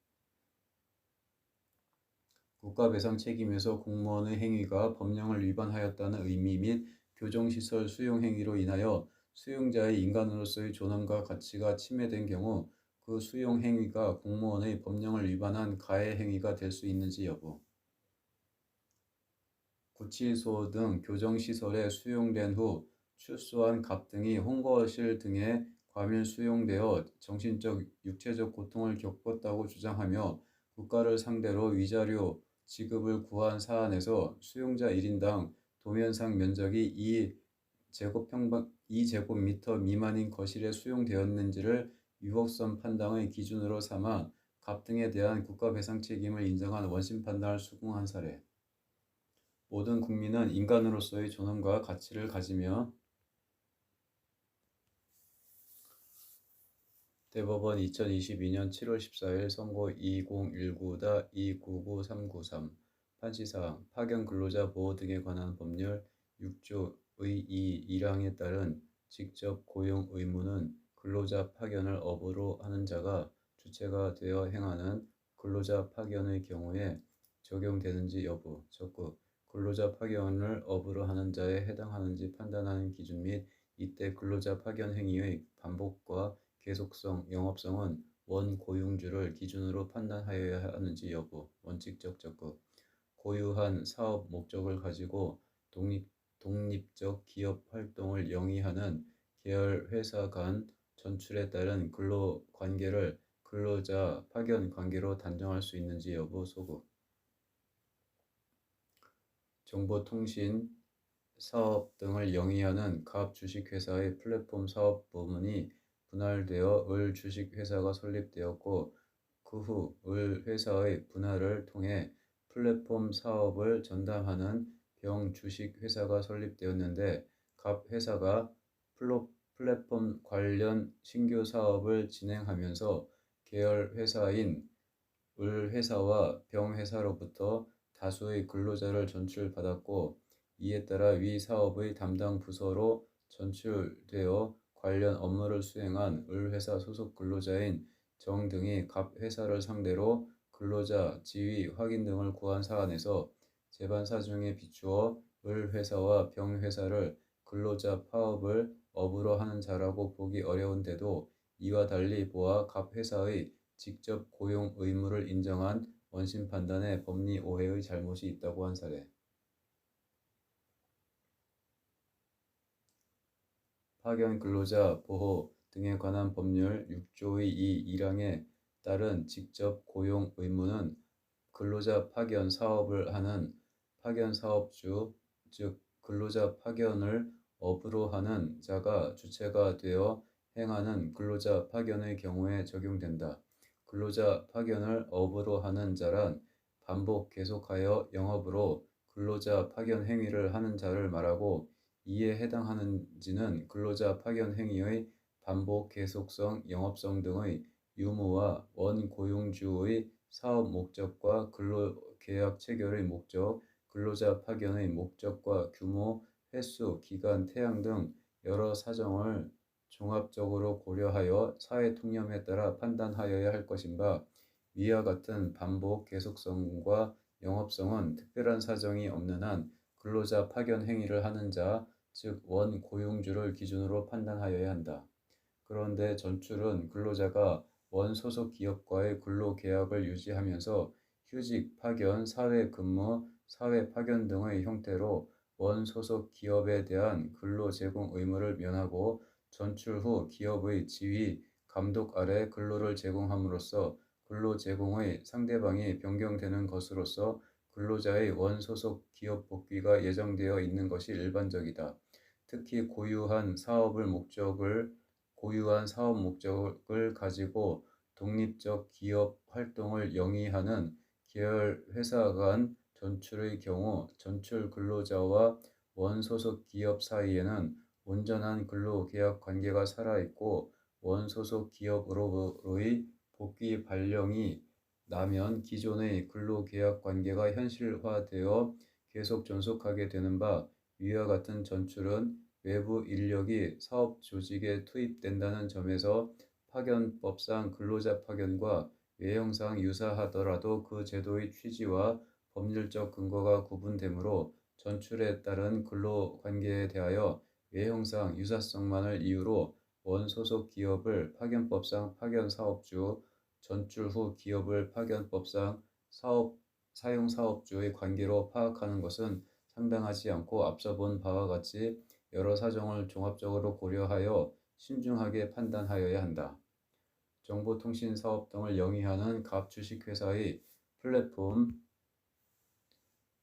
국가배상 책임에서 공무원의 행위가 법령을 위반하였다는 의미 및 교정시설 수용 행위로 인하여 수용자의 인간으로서의 존엄과 가치가 침해된 경우 그 수용 행위가 공무원의 법령을 위반한 가해 행위가 될 수 있는지 여부. 구치소 등 교정시설에 수용된 후 출소한 갑 등이 홍거실 등에 과밀 수용되어 정신적, 육체적 고통을 겪었다고 주장하며 국가를 상대로 위자료 지급을 구한 사안에서 수용자 1인당 도면상 면적이 2제곱미터 미만인 거실에 수용되었는지를 위법성 판단의 기준으로 삼아 갑 등에 대한 국가 배상 책임을 인정한 원심 판단을 수긍한 사례. 모든 국민은 인간으로서의 존엄과 가치를 가지며 대법원 2022년 7월 14일 선고 2019-299393 판시사항 파견 근로자 보호 등에 관한 법률 6조의 1항에 따른 직접 고용 의무는 근로자 파견을 업으로 하는 자가 주체가 되어 행하는 근로자 파견의 경우에 적용되는지 여부, 적극 근로자 파견을 업으로 하는 자에 해당하는지 판단하는 기준 및 이때 근로자 파견 행위의 반복과 계속성, 영업성은 원고용주를 기준으로 판단하여야 하는지 여부, 원칙적 적극, 고유한 사업 목적을 가지고 독립적 기업 활동을 영위하는 계열 회사 간 전출에 따른 근로 관계를 근로자 파견 관계로 단정할 수 있는지 여부, 소극, 정보통신 사업 등을 영위하는 갑 주식회사의 플랫폼 사업 부문이 분할되어 을 주식회사가 설립되었고 그 후 을 회사의 분할을 통해 플랫폼 사업을 전담하는 병 주식회사가 설립되었는데 갑 회사가 플랫폼 관련 신규 사업을 진행하면서 계열 회사인 을 회사와 병 회사로부터 다수의 근로자를 전출받았고 이에 따라 위 사업의 담당 부서로 전출되어 관련 업무를 수행한 을 회사 소속 근로자인 정 등이 갑 회사를 상대로 근로자 지위 확인 등을 구한 사안에서 재반 사정에 비추어 을 회사와 병 회사를 근로자 파업을 업으로 하는 자라고 보기 어려운데도 이와 달리 보아 갑 회사의 직접 고용 의무를 인정한 원심 판단에 법리 오해의 잘못이 있다고 한 사례. 파견 근로자 보호 등에 관한 법률 6조의 1항에 따른 직접 고용 의무는 근로자 파견 사업을 하는 파견 사업주, 즉 근로자 파견을 업으로 하는 자가 주체가 되어 행하는 근로자 파견의 경우에 적용된다. 근로자 파견을 업으로 하는 자란 반복 계속하여 영업으로 근로자 파견 행위를 하는 자를 말하고 이에 해당하는지는 근로자 파견 행위의 반복 계속성, 영업성 등의 유무와 원고용주의 사업 목적과 근로계약 체결의 목적, 근로자 파견의 목적과 규모, 횟수, 기간, 태양 등 여러 사정을 종합적으로 고려하여 사회 통념에 따라 판단하여야 할 것인 바 위와 같은 반복 계속성과 영업성은 특별한 사정이 없는 한 근로자 파견 행위를 하는 자, 즉 원고용주를 기준으로 판단하여야 한다. 그런데 전출은 근로자가 원소속 기업과의 근로계약을 유지하면서 휴직, 파견, 사회근무, 사회파견 등의 형태로 원소속 기업에 대한 근로 제공 의무를 면하고 전출 후 기업의 지휘, 감독 아래 근로를 제공함으로써 근로 제공의 상대방이 변경되는 것으로서 근로자의 원소속 기업 복귀가 예정되어 있는 것이 일반적이다. 특히 고유한 사업 목적을 가지고 독립적 기업 활동을 영위하는 계열 회사 간 전출의 경우 전출 근로자와 원소속 기업 사이에는 온전한 근로계약 관계가 살아있고 원소속 기업으로의 복귀 발령이 나면 기존의 근로계약 관계가 현실화되어 계속 존속하게 되는 바 위와 같은 전출은 외부 인력이 사업 조직에 투입된다는 점에서 파견법상 근로자 파견과 외형상 유사하더라도 그 제도의 취지와 법률적 근거가 구분되므로 전출에 따른 근로관계에 대하여 외형상 유사성만을 이유로 원소속 기업을 파견법상 파견사업주, 전출 후 기업을 파견법상 사용사업주의 관계로 파악하는 것은 상당하지 않고 앞서 본 바와 같이 여러 사정을 종합적으로 고려하여 신중하게 판단하여야 한다. 정보통신사업 등을 영위하는 갑 주식회사의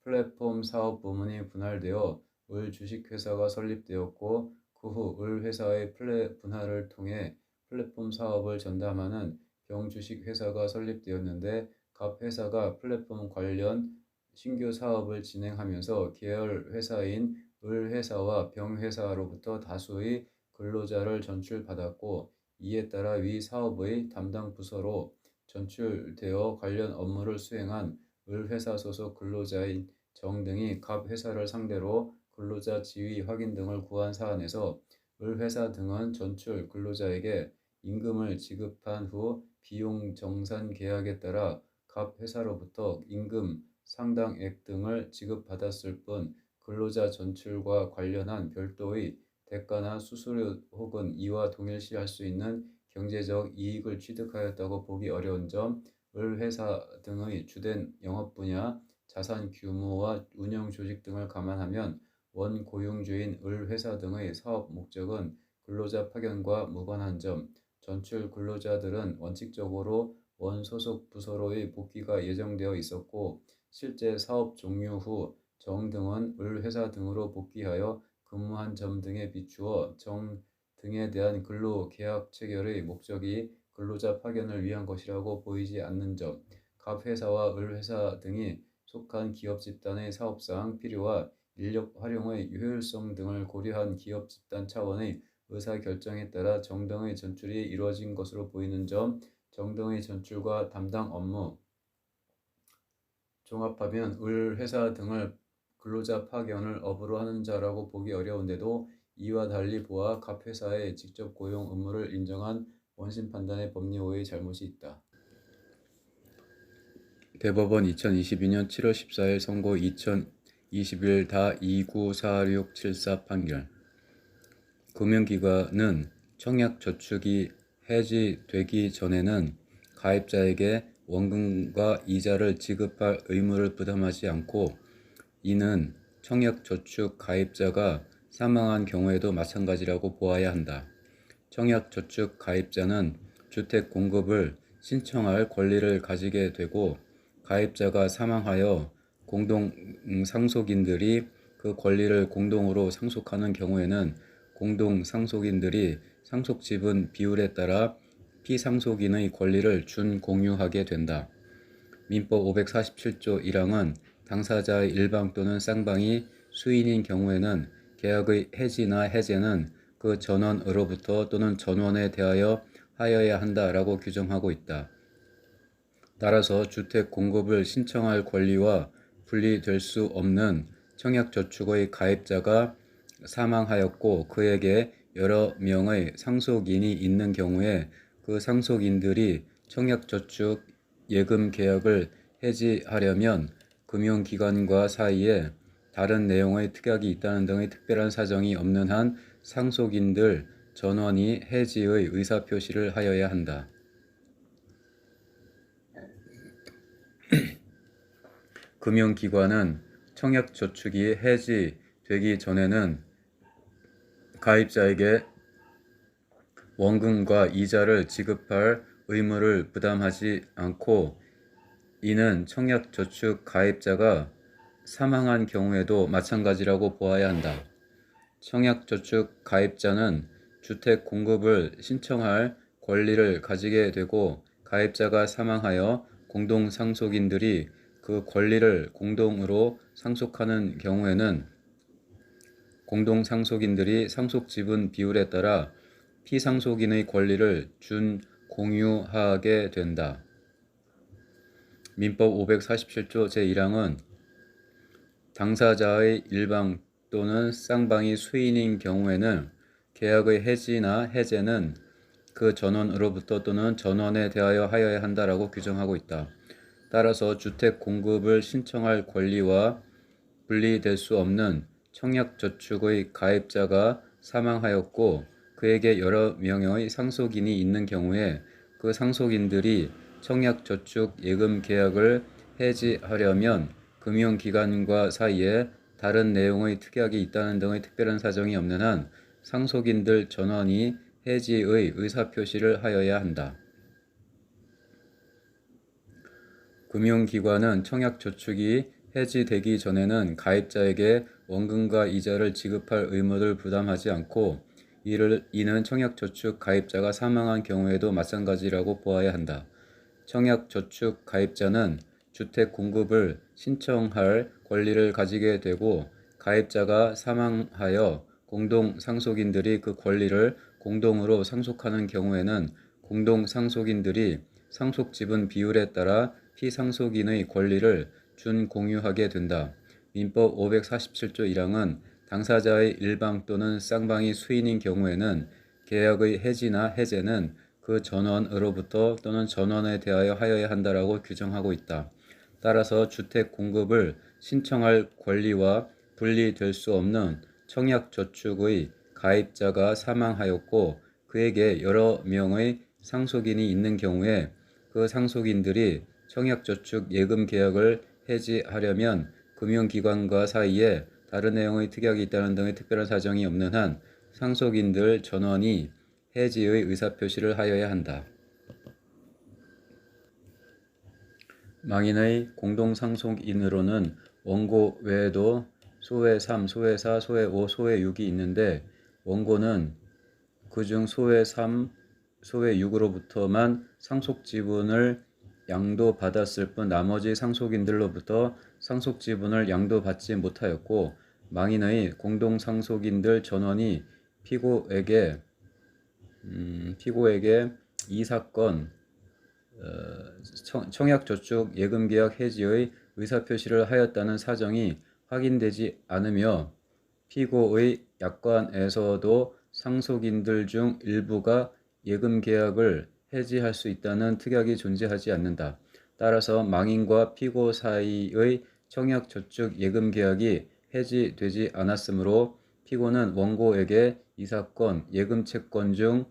플랫폼 사업 부문이 분할되어 을 주식회사가 설립되었고 그 후 을 회사의 분할을 통해 플랫폼 사업을 전담하는 병 주식회사가 설립되었는데 갑 회사가 플랫폼 관련 신규 사업을 진행하면서 계열 회사인 을회사와 병회사로부터 다수의 근로자를 전출받았고, 이에 따라 위 사업의 담당 부서로 전출되어 관련 업무를 수행한 을회사 소속 근로자인 정 등이 갑 회사를 상대로 근로자 지위 확인 등을 구한 사안에서 을회사 등은 전출 근로자에게 임금을 지급한 후 비용 정산 계약에 따라 갑 회사로부터 임금 상당액 등을 지급받았을 뿐 근로자 전출과 관련한 별도의 대가나 수수료 혹은 이와 동일시할 수 있는 경제적 이익을 취득하였다고 보기 어려운 점, 을 회사 등의 주된 영업 분야, 자산 규모와 운영 조직 등을 감안하면 원고용주인 을 회사 등의 사업 목적은 근로자 파견과 무관한 점, 전출 근로자들은 원칙적으로 원소속 부서로의 복귀가 예정되어 있었고, 실제 사업 종료 후 정 등은 을 회사 등으로 복귀하여 근무한 점 등에 비추어 정 등에 대한 근로 계약 체결의 목적이 근로자 파견을 위한 것이라고 보이지 않는 점, 갑 회사와 을 회사 등이 속한 기업 집단의 사업상 필요와 인력 활용의 효율성 등을 고려한 기업 집단 차원의 의사 결정에 따라 정 등의 전출이 이루어진 것으로 보이는 점, 정 등의 전출과 담당 업무 종합하면 을 회사 등을 근로자 파견을 업으로 하는 자라고 보기 어려운데도, 이와 달리 보아 갑 회사의 직접 고용 의무를 인정한 원심 판단의 법리 오해의 잘못이 있다. 대법원 2022년 7월 14일 선고 2021 다 294674 판결. 금융기관은 청약저축이 해지되기 전에는 가입자에게 원금과 이자를 지급할 의무를 부담하지 않고, 이는 청약저축 가입자가 사망한 경우에도 마찬가지라고 보아야 한다. 청약저축 가입자는 주택 공급을 신청할 권리를 가지게 되고, 가입자가 사망하여 공동 상속인들이 그 권리를 공동으로 상속하는 경우에는 공동 상속인들이 상속 지분 비율에 따라 피상속인의 권리를 준공유하게 된다. 민법 547조 1항은 당사자의 일방 또는 쌍방이 수인인 경우에는 계약의 해지나 해제는 그 전원으로부터 또는 전원에 대하여 하여야 한다라고 규정하고 있다. 따라서 주택 공급을 신청할 권리와 분리될 수 없는 청약저축의 가입자가 사망하였고, 그에게 여러 명의 상속인이 있는 경우에 그 상속인들이 청약저축 예금 계약을 해지하려면 금융기관과 사이에 다른 내용의 특약이 있다는 등의 특별한 사정이 없는 한 상속인들 전원이 해지의 의사표시를 하여야 한다. 금융기관은 청약저축이 해지되기 전에는 가입자에게 원금과 이자를 지급할 의무를 부담하지 않고, 이는 청약저축 가입자가 사망한 경우에도 마찬가지라고 보아야 한다. 청약저축 가입자는 주택 공급을 신청할 권리를 가지게 되고, 가입자가 사망하여 공동상속인들이 그 권리를 공동으로 상속하는 경우에는 공동상속인들이 상속 지분 비율에 따라 피상속인의 권리를 준공유하게 된다. 민법 547조 제1항은 당사자의 일방 또는 쌍방이 수인인 경우에는 계약의 해지나 해제는 그 전원으로부터 또는 전원에 대하여 하여야 한다라고 규정하고 있다. 따라서 주택 공급을 신청할 권리와 분리될 수 없는 청약저축의 가입자가 사망하였고, 그에게 여러 명의 상속인이 있는 경우에 그 상속인들이 청약저축 예금 계약을 해지하려면 금융기관과 사이에 다른 내용의 특약이 있다는 등의 특별한 사정이 없는 한 상속인들 전원이 해지의 의사표시를 하여야 한다. 금융기관은 청약저축이 해지되기 전에는 가입자에게 원금과 이자를 지급할 의무를 부담하지 않고, 이는 청약저축 가입자가 사망한 경우에도 마찬가지라고 보아야 한다. 청약저축 가입자는 주택 공급을 신청할 권리를 가지게 되고, 가입자가 사망하여 공동 상속인들이 그 권리를 공동으로 상속하는 경우에는 공동 상속인들이 상속 지분 비율에 따라 피상속인의 권리를 준공유하게 된다. 민법 547조 1항은 당사자의 일방 또는 쌍방이 수인인 경우에는 계약의 해지나 해제는 그 전원으로부터 또는 전원에 대하여 하여야 한다라고 규정하고 있다. 따라서 주택 공급을 신청할 권리와 분리될 수 없는 청약저축의 가입자가 사망하였고 그에게 여러 명의 상속인이 있는 경우에 그 상속인들이 청약저축 예금 계약을 해지하려면 금융기관과 사이에 다른 내용의 특약이 있다는 등의 특별한 사정이 없는 한 상속인들 전원이 해지의 의사표시를 하여야 한다. 망인의 공동상속인으로는 원고 외에도 소외 3, 소외 4, 소외 5, 소외 6이 있는데 원고는 그중 소외 3, 소외 6으로부터만 상속지분을 양도받았을 뿐 나머지 상속인들로부터 상속지분을 양도받지 못하였고 망인의 공동상속인들 전원이 피고에게 이 사건 청약저축 예금계약 해지의 의사표시를 하였다는 사정이 확인되지 않으며 피고의 약관에서도 상속인들 중 일부가 예금계약을 해지할 수 있다는 특약이 존재하지 않는다. 따라서 망인과 피고 사이의 청약저축 예금계약이 해지되지 않았으므로 피고는 원고에게 이 사건 예금채권 중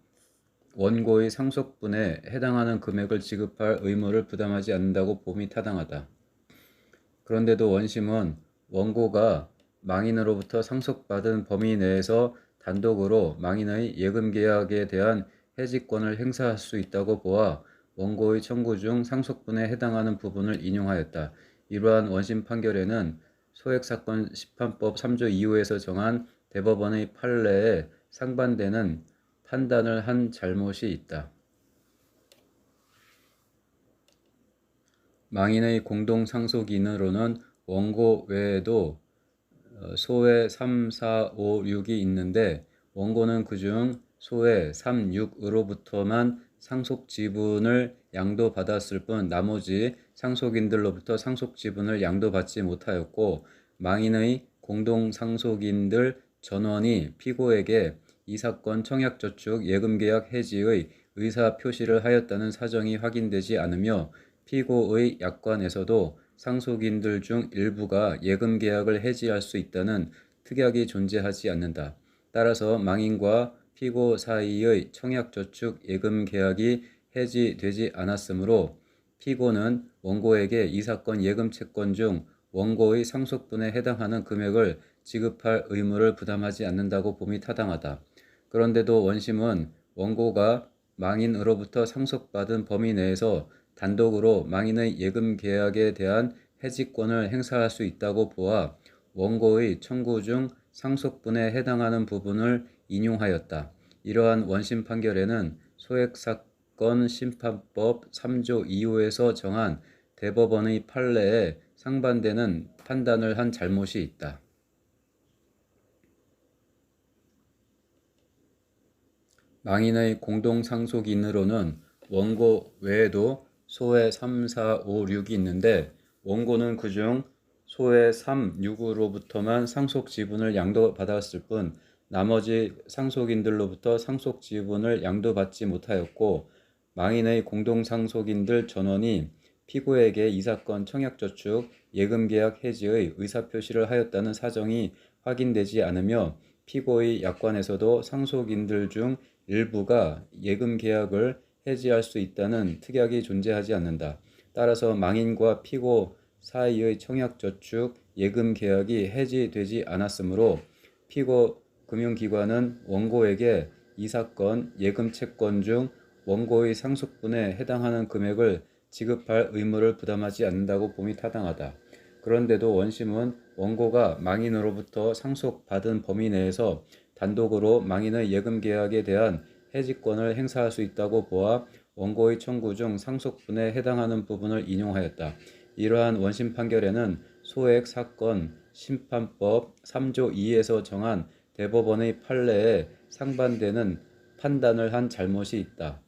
원고의 상속분에 해당하는 금액을 지급할 의무를 부담하지 않는다고 봄이 타당하다. 그런데도 원심은 원고가 망인으로부터 상속받은 범위 내에서 단독으로 망인의 예금계약에 대한 해지권을 행사할 수 있다고 보아 원고의 청구 중 상속분에 해당하는 부분을 인용하였다. 이러한 원심 판결에는 소액사건 심판법 3조 2호에서 정한 대법원의 판례에 상반되는 판단을 한 잘못이 있다. 망인의 공동상속인으로는 원고 외에도 소외 3, 4, 5, 6이 있는데 원고는 그중 소외 3, 6으로부터만 상속지분을 양도받았을 뿐 나머지 상속인들로부터 상속지분을 양도받지 못하였고 망인의 공동상속인들 전원이 피고에게 이 사건 청약저축 예금계약 해지의 의사표시를 하였다는 사정이 확인되지 않으며 피고의 약관에서도 상속인들 중 일부가 예금계약을 해지할 수 있다는 특약이 존재하지 않는다. 따라서 망인과 피고 사이의 청약저축 예금계약이 해지되지 않았으므로 피고는 원고에게 이 사건 예금채권 중 원고의 상속분에 해당하는 금액을 지급할 의무를 부담하지 않는다고 봄이 타당하다. 그런데도 원심은 원고가 망인으로부터 상속받은 범위 내에서 단독으로 망인의 예금계약에 대한 해지권을 행사할 수 있다고 보아 원고의 청구 중 상속분에 해당하는 부분을 인용하였다. 이러한 원심 판결에는 소액사건 심판법 3조 2호에서 정한 대법원의 판례에 상반되는 판단을 한 잘못이 있다. 망인의 공동상속인으로는 원고 외에도 소외 3, 4, 5, 6이 있는데 원고는 그중 소외 3, 6으로부터만 상속지분을 양도받았을 뿐 나머지 상속인들로부터 상속지분을 양도받지 못하였고 망인의 공동상속인들 전원이 피고에게 이 사건 청약저축 예금계약 해지의 의사표시를 하였다는 사정이 확인되지 않으며 피고의 약관에서도 상속인들 중 일부가 예금계약을 해지할 수 있다는 특약이 존재하지 않는다. 따라서 망인과 피고 사이의 청약저축 예금계약이 해지되지 않았으므로 피고 금융기관은 원고에게 이 사건 예금채권 중 원고의 상속분에 해당하는 금액을 지급할 의무를 부담하지 않는다고 봄이 타당하다. 그런데도 원심은 원고가 망인으로부터 상속받은 범위 내에서 단독으로 망인의 예금계약에 대한 해지권을 행사할 수 있다고 보아 원고의 청구 중 상속분에 해당하는 부분을 인용하였다. 이러한 원심 판결에는 소액 사건 심판법 3조 2에서 정한 대법원의 판례에 상반되는 판단을 한 잘못이 있다.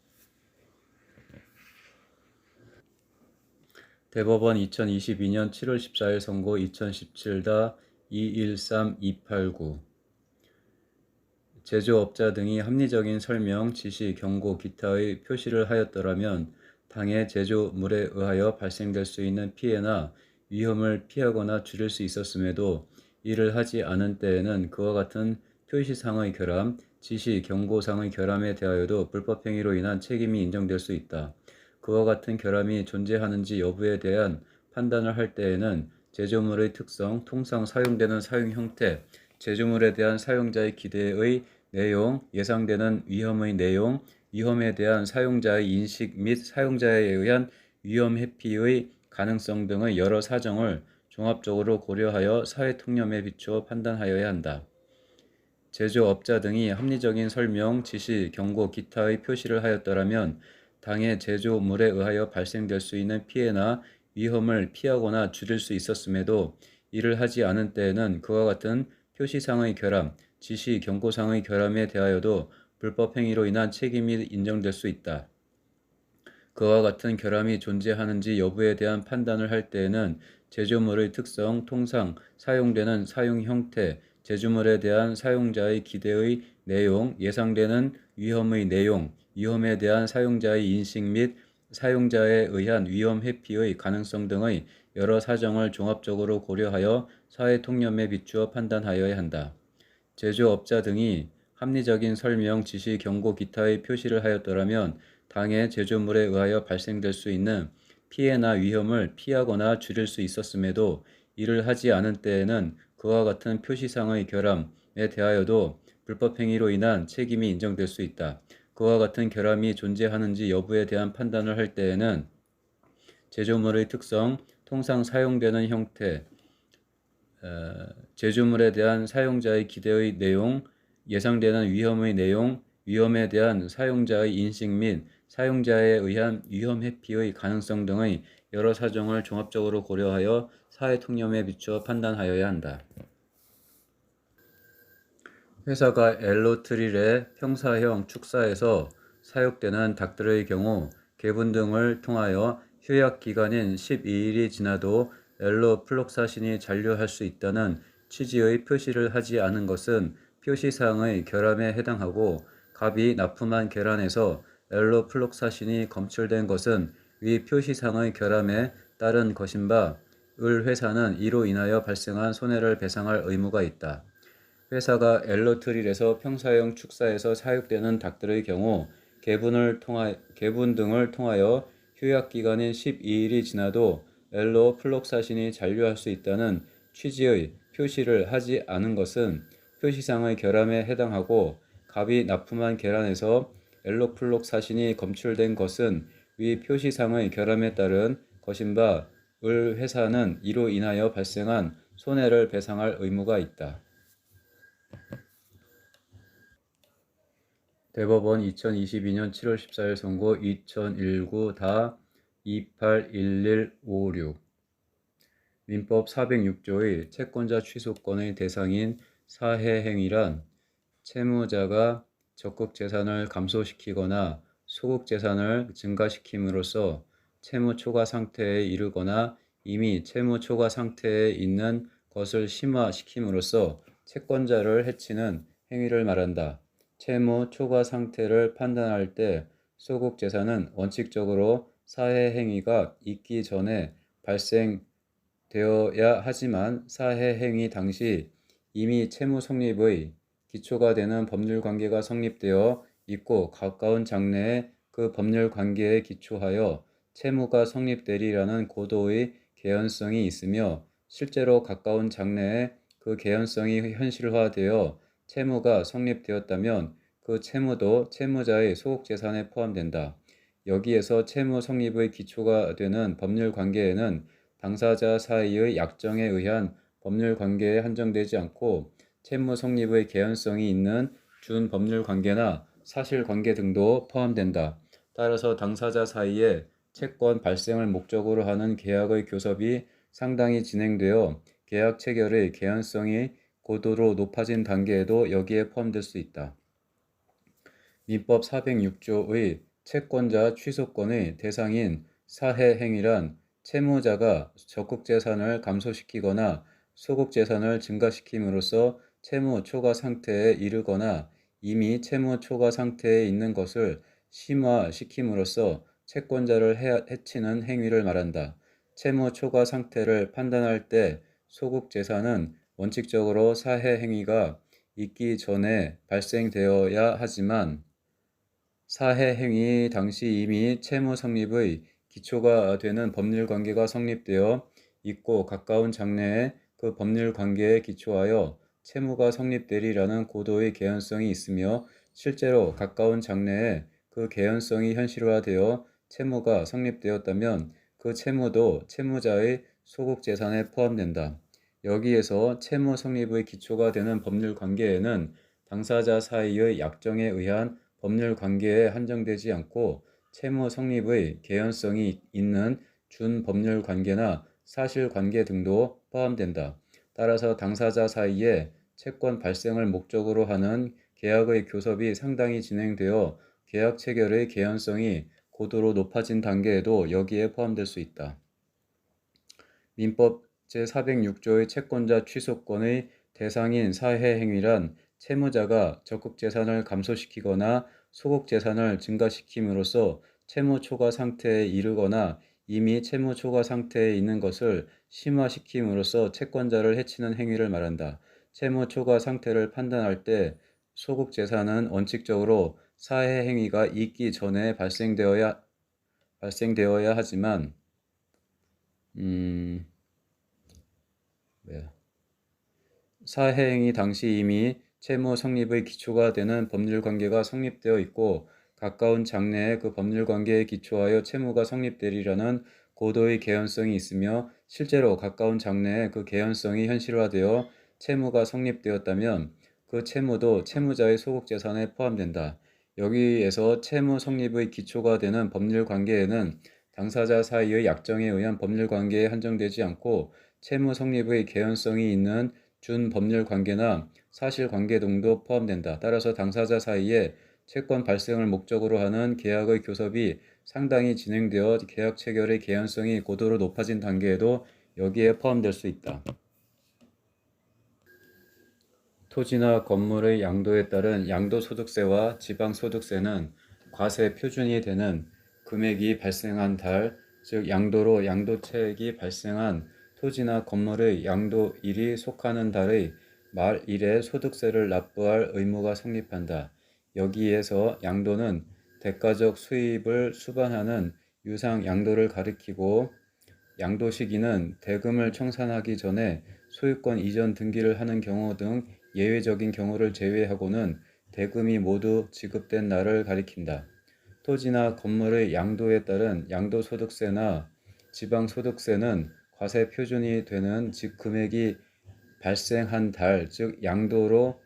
대법원 2022년 7월 14일 선고 2017-213289 제조업자 등이 합리적인 설명, 지시, 경고, 기타의 표시를 하였더라면 당해 제조물에 의하여 발생될 수 있는 피해나 위험을 피하거나 줄일 수 있었음에도 이를 하지 않은 때에는 그와 같은 표시상의 결함, 지시, 경고상의 결함에 대하여도 불법행위로 인한 책임이 인정될 수 있다. 그와 같은 결함이 존재하는지 여부에 대한 판단을 할 때에는 제조물의 특성, 통상 사용되는 사용 형태, 제조물에 대한 사용자의 기대의 내용, 예상되는 위험의 내용, 위험에 대한 사용자의 인식 및 사용자에 의한 위험 회피의 가능성 등의 여러 사정을 종합적으로 고려하여 사회통념에 비추어 판단하여야 한다. 제조업자 등이 합리적인 설명, 지시, 경고, 기타의 표시를 하였더라면 당해 제조물에 의하여 발생될 수 있는 피해나 위험을 피하거나 줄일 수 있었음에도 이를 하지 않은 때에는 그와 같은 표시상의 결함, 지시, 경고상의 결함에 대하여도 불법행위로 인한 책임이 인정될 수 있다. 그와 같은 결함이 존재하는지 여부에 대한 판단을 할 때에는 제조물의 특성, 통상 사용되는 사용 형태, 제조물에 대한 사용자의 기대의 내용, 예상되는 위험의 내용, 위험에 대한 사용자의 인식 및 사용자에 의한 위험 회피의 가능성 등의 여러 사정을 종합적으로 고려하여 사회통념에 비추어 판단하여야 한다. 제조업자 등이 합리적인 설명, 지시, 경고, 기타의 표시를 하였더라면 당해 제조물에 의하여 발생될 수 있는 피해나 위험을 피하거나 줄일 수 있었음에도 이를 하지 않은 때에는 그와 같은 표시상의 결함에 대하여도 불법행위로 인한 책임이 인정될 수 있다. 그와 같은 결함이 존재하는지 여부에 대한 판단을 할 때에는 제조물의 특성, 통상 사용되는 형태, 제조물에 대한 사용자의 기대의 내용, 예상되는 위험의 내용, 위험에 대한 사용자의 인식 및 사용자에 의한 위험 회피의 가능성 등의 여러 사정을 종합적으로 고려하여 사회통념에 비추어 판단하여야 한다. 회사가 엘로트릴의 평사형 축사에서 사육되는 닭들의 경우 개분 등을 통하여 휴약기간인 12일이 지나도 엘로플록사신이 잔류할 수 있다는 취지의 표시를 하지 않은 것은 표시사항의 결함에 해당하고 갑이 납품한 계란에서 엘로플록사신이 검출된 것은 위 표시사항의 결함에 따른 것인 바 을 회사는 이로 인하여 발생한 손해를 배상할 의무가 있다. 회사가 엘로트릴에서 평사형 축사에서 사육되는 닭들의 경우 개분 등을 통하여 휴약기간인 12일이 지나도 엘로플록사신이 잔류할 수 있다는 취지의 표시를 하지 않은 것은 표시상의 결함에 해당하고 갑이 납품한 계란에서 엘로플록사신이 검출된 것은 위 표시상의 결함에 따른 것인 바 을 회사는 이로 인하여 발생한 손해를 배상할 의무가 있다. 대법원 2022년 7월 14일 선고 2019-281156 민법 406조의 채권자 취소권의 대상인 사해행위란 채무자가 적극재산을 감소시키거나 소극재산을 증가시킴으로써 채무초과 상태에 이르거나 이미 채무초과 상태에 있는 것을 심화시킴으로써 채권자를 해치는 행위를 말한다. 채무 초과 상태를 판단할 때 소극재산은 원칙적으로 사해행위가 있기 전에 발생되어야 하지만 사해행위 당시 이미 채무 성립의 기초가 되는 법률관계가 성립되어 있고 가까운 장래에 그 법률관계에 기초하여 채무가 성립되리라는 고도의 개연성이 있으며 실제로 가까운 장래에 그 개연성이 현실화되어 채무가 성립되었다면 그 채무도 채무자의 소극재산에 포함된다. 여기에서 채무 성립의 기초가 되는 법률관계에는 당사자 사이의 약정에 의한 법률관계에 한정되지 않고 채무 성립의 개연성이 있는 준법률관계나 사실관계 등도 포함된다. 따라서 당사자 사이에 채권 발생을 목적으로 하는 계약의 교섭이 상당히 진행되어 계약 체결의 개연성이 고도로 높아진 단계에도 여기에 포함될 수 있다. 민법 406조의 채권자 취소권의 대상인 사해행위란 채무자가 적국재산을 감소시키거나 소국재산을 증가시킴으로써 채무 초과 상태에 이르거나 이미 채무 초과 상태에 있는 것을 심화시킴으로써 채권자를 해치는 행위를 말한다. 채무 초과 상태를 판단할 때 소국재산은 원칙적으로 사해행위가 있기 전에 발생되어야 하지만 사해행위 당시 이미 채무 성립의 기초가 되는 법률관계가 성립되어 있고 가까운 장래에 그 법률관계에 기초하여 채무가 성립되리라는 고도의 개연성이 있으며 실제로 가까운 장래에 그 개연성이 현실화되어 채무가 성립되었다면 그 채무도 채무자의 소국재산에 포함된다. 여기에서 채무 성립의 기초가 되는 법률관계에는 당사자 사이의 약정에 의한 법률관계에 한정되지 않고 채무 성립의 개연성이 있는 준법률관계나 사실관계 등도 포함된다. 따라서 당사자 사이에 채권 발생을 목적으로 하는 계약의 교섭이 상당히 진행되어 계약 체결의 개연성이 고도로 높아진 단계에도 여기에 포함될 수 있다. 민법 제406조의 채권자 취소권의 대상인 사해행위란 채무자가 적국재산을 감소시키거나 소국재산을 증가시킴으로써 채무 초과 상태에 이르거나 이미 채무 초과 상태에 있는 것을 심화시킴으로써 채권자를 해치는 행위를 말한다. 채무 초과 상태를 판단할 때 소국재산은 원칙적으로 사해행위가 있기 전에 발생되어야 하지만 사해행위 당시 이미 채무 성립의 기초가 되는 법률관계가 성립되어 있고 가까운 장래에 그 법률관계에 기초하여 채무가 성립되리라는 고도의 개연성이 있으며 실제로 가까운 장래에 그 개연성이 현실화되어 채무가 성립되었다면 그 채무도 채무자의 소국재산에 포함된다. 여기에서 채무 성립의 기초가 되는 법률관계에는 당사자 사이의 약정에 의한 법률관계에 한정되지 않고 채무 성립의 개연성이 있는 준법률관계나 사실관계 등도 포함된다. 따라서 당사자 사이에 채권 발생을 목적으로 하는 계약의 교섭이 상당히 진행되어 계약 체결의 개연성이 고도로 높아진 단계에도 여기에 포함될 수 있다. 토지나 건물의 양도에 따른 양도소득세와 지방소득세는 과세 표준이 되는 금액이 발생한 달, 즉 양도로 양도차익이 발생한 토지나 건물의 양도일이 속하는 달의 말일에 소득세를 납부할 의무가 성립한다. 여기에서 양도는 대가적 수입을 수반하는 유상 양도를 가리키고 양도 시기는 대금을 청산하기 전에 소유권 이전 등기를 하는 경우 등 예외적인 경우를 제외하고는 대금이 모두 지급된 날을 가리킨다. 토지나 건물의 양도에 따른 양도소득세나 지방소득세는 과세 표준이 되는 즉 금액이 발생한 달, 즉 양도로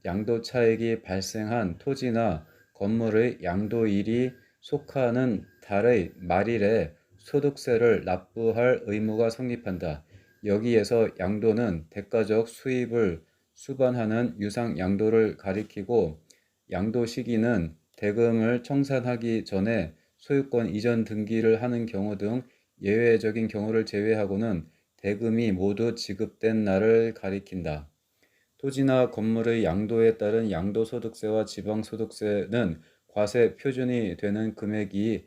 양도차익이 발생한 토지나 건물의 양도일이 속하는 달의 말일에 소득세를 납부할 의무가 성립한다. 여기에서 양도는 대가적 수입을 수반하는 유상 양도를 가리키고 양도 시기는 대금을 청산하기 전에 소유권 이전 등기를 하는 경우 등 예외적인 경우를 제외하고는 대금이 모두 지급된 날을 가리킨다. 토지나 건물의 양도에 따른 양도소득세와 지방소득세는 과세 표준이 되는 금액이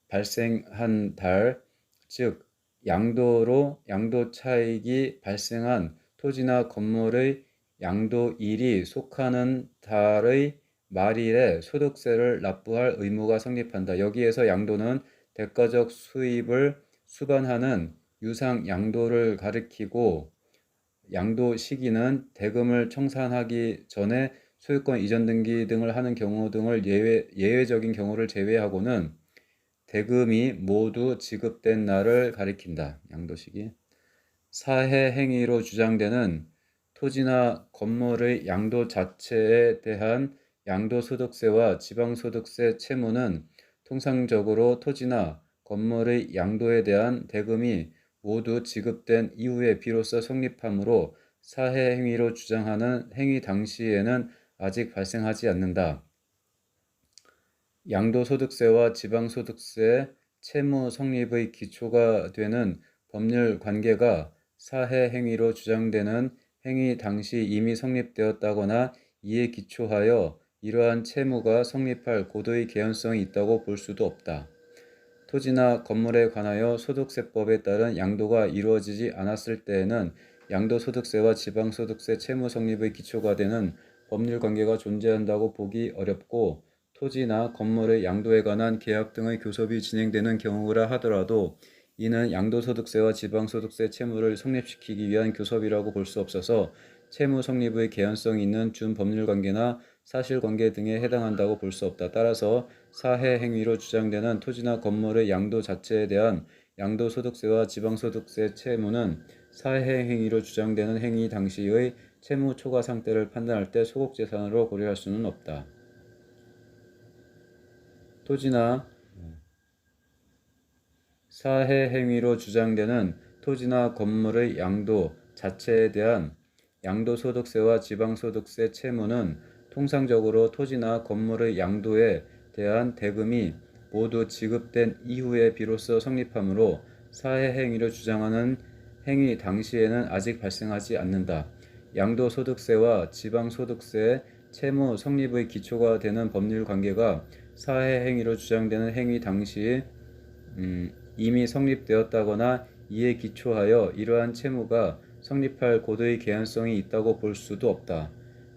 발생한 달, 즉 양도로 양도차익이 발생한 토지나 건물의 양도일이 속하는 달의 말일에 소득세를 납부할 의무가 성립한다. 여기에서 양도는 대가적 수입을 수반하는 유상 양도를 가리키고 양도 시기는 대금을 청산하기 전에 소유권 이전 등기 등을 하는 경우 등을 예외적인 경우를 제외하고는 대금이 모두 지급된 날을 가리킨다. 양도 시기. 사해 행위로 주장되는 토지나 건물의 양도 자체에 대한 양도소득세와 지방소득세 채무는 통상적으로 토지나 건물의 양도에 대한 대금이 모두 지급된 이후에 비로소 성립하므로 사해 행위로 주장하는 행위 당시에는 아직 발생하지 않는다. 양도소득세와 지방소득세 채무 성립의 기초가 되는 법률 관계가 사해 행위로 주장되는 행위 당시 이미 성립되었다거나 이에 기초하여 이러한 채무가 성립할 고도의 개연성이 있다고 볼 수도 없다. 토지나 건물에 관하여 소득세법에 따른 양도가 이루어지지 않았을 때에는 양도소득세와 지방소득세 채무 성립의 기초가 되는 법률 관계가 존재한다고 보기 어렵고, 토지나 건물의 양도에 관한 계약 등의 교섭이 진행되는 경우라 하더라도 이는 양도소득세와 지방소득세 채무를 성립시키기 위한 교섭이라고 볼 수 없어서 채무 성립의 개연성이 있는 준법률관계나 사실관계 등에 해당한다고 볼 수 없다. 따라서 사해 행위로 주장되는 토지나 건물의 양도 자체에 대한 양도소득세와 지방소득세 채무는 사해 행위로 주장되는 행위 당시의 채무 초과 상태를 판단할 때 소곡재산으로 고려할 수는 없다. 토지나 사해 행위로 주장되는 토지나 건물의 양도 자체에 대한 양도소득세와 지방소득세 채무는 통상적으로 토지나 건물의 양도에 대한 대금이 모두 지급된 이후에 비로소 성립하므로 사해 행위로 주장하는 행위 당시에는 아직 발생하지 않는다. 양도소득세와 지방소득세 채무 성립의 기초가 되는 법률 관계가 사해 행위로 주장되는 행위 당시 이미 성립되었다거나 이에 기초하여 이러한 채무가 성립할 고도의 개연성이 있다고 볼 수도 없다.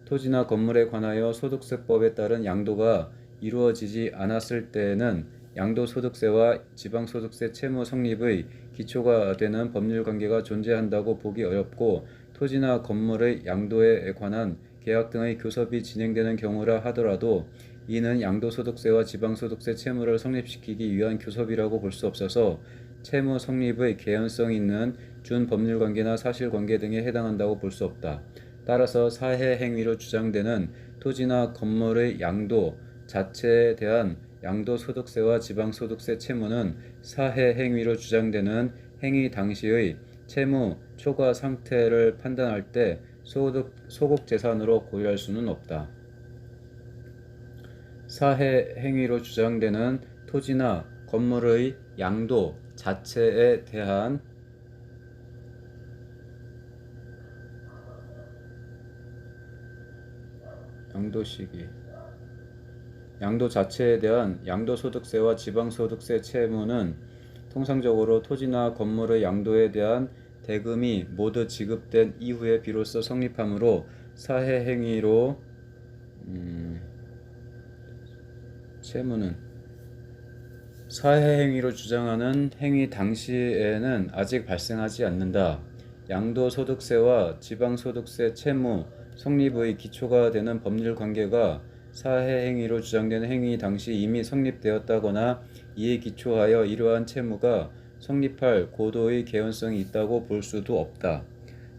토지나 건물에 관하여 소득세법에 따른 양도가 이루어지지 않았을 때에는 양도소득세와 지방소득세 채무 성립의 기초가 되는 법률관계가 존재한다고 보기 어렵고, 토지나 건물의 양도에 관한 계약 등의 교섭이 진행되는 경우라 하더라도 이는 양도소득세와 지방소득세 채무를 성립시키기 위한 교섭이라고 볼 수 없어서 채무 성립의 개연성 있는 준법률관계나 사실관계 등에 해당한다고 볼 수 없다. 따라서 사해 행위로 주장되는 토지나 건물의 양도 자체에 대한 양도소득세와 지방소득세 채무는 사해 행위로 주장되는 행위 당시의 채무 초과 상태를 판단할 때 소곡재산으로 고려할 수는 없다. 사해 행위로 주장되는 토지나 건물의 양도 자체에 대한 양도 자체에 대한 양도소득세와 지방소득세 채무는 통상적으로 토지나 건물의 양도에 대한 대금이 모두 지급된 이후에 비로소 성립하므로 사해 행위로 채무는 사해 행위로 주장하는 행위 당시에는 아직 발생하지 않는다. 양도소득세와 지방소득세 채무 성립의 기초가 되는 법률 관계가 사해 행위로 주장되는 행위 당시 이미 성립되었다거나 이에 기초하여 이러한 채무가 성립할 고도의 개연성이 있다고 볼 수도 없다.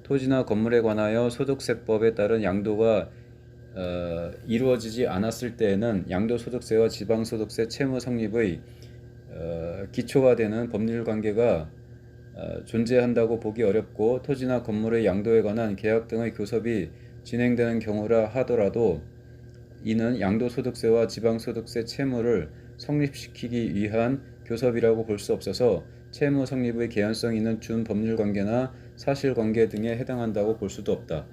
토지나 건물에 관하여 소득세법에 따른 양도가 이루어지지 않았을 때에는 양도소득세와 지방소득세 채무 성립의 기초가 되는 법률관계가 존재한다고 보기 어렵고, 토지나 건물의 양도에 관한 계약 등의 교섭이 진행되는 경우라 하더라도 이는 양도소득세와 지방소득세 채무를 성립시키기 위한 교섭이라고 볼 수 없어서 채무 성립의 개연성 있는 준법률관계나 사실관계 등에 해당한다고 볼 수도 없다.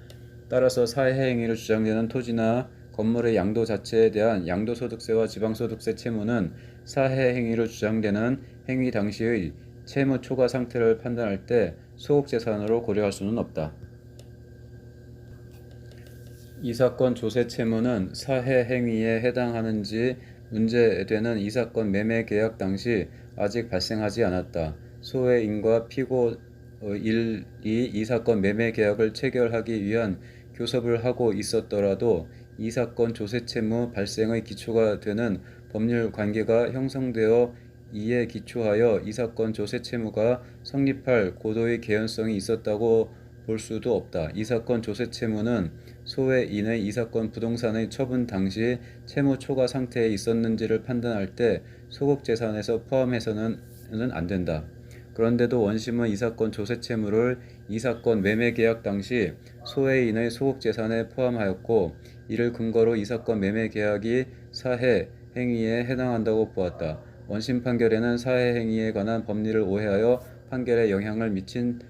따라서 사해 행위로 주장되는 토지나 건물의 양도 자체에 대한 양도소득세와 지방소득세 채무는 사해 행위로 주장되는 행위 당시의 채무 초과 상태를 판단할 때 소곡재산으로 고려할 수는 없다. 이 사건 조세 채무는 사해 행위에 해당하는지 문제되는 이 사건 매매 계약 당시 아직 발생하지 않았다. 소외인과 피고 1이 이 사건 매매 계약을 체결하기 위한 교섭을 하고 있었더라도 이 사건 조세 채무 발생의 기초가 되는 법률 관계가 형성되어 이에 기초하여 이 사건 조세 채무가 성립할 고도의 개연성이 있었다고 볼 수도 없다. 이 사건 조세 채무는 소외인의 이 사건 부동산의 처분 당시 채무 초과 상태에 있었는지를 판단할 때 소곡재산에서 포함해서는 안 된다. 그런데도 원심은 이 사건 조세 채무를 이 사건 매매 계약 당시 소해인의 소국 재산에 포함하였고 이를 근거로 이 사건 매매 계약이 사해 행위에 해당한다고 보았다. 원심 판결에는 사해 행위에 관한 법리를 오해하여 판결에 영향을 미친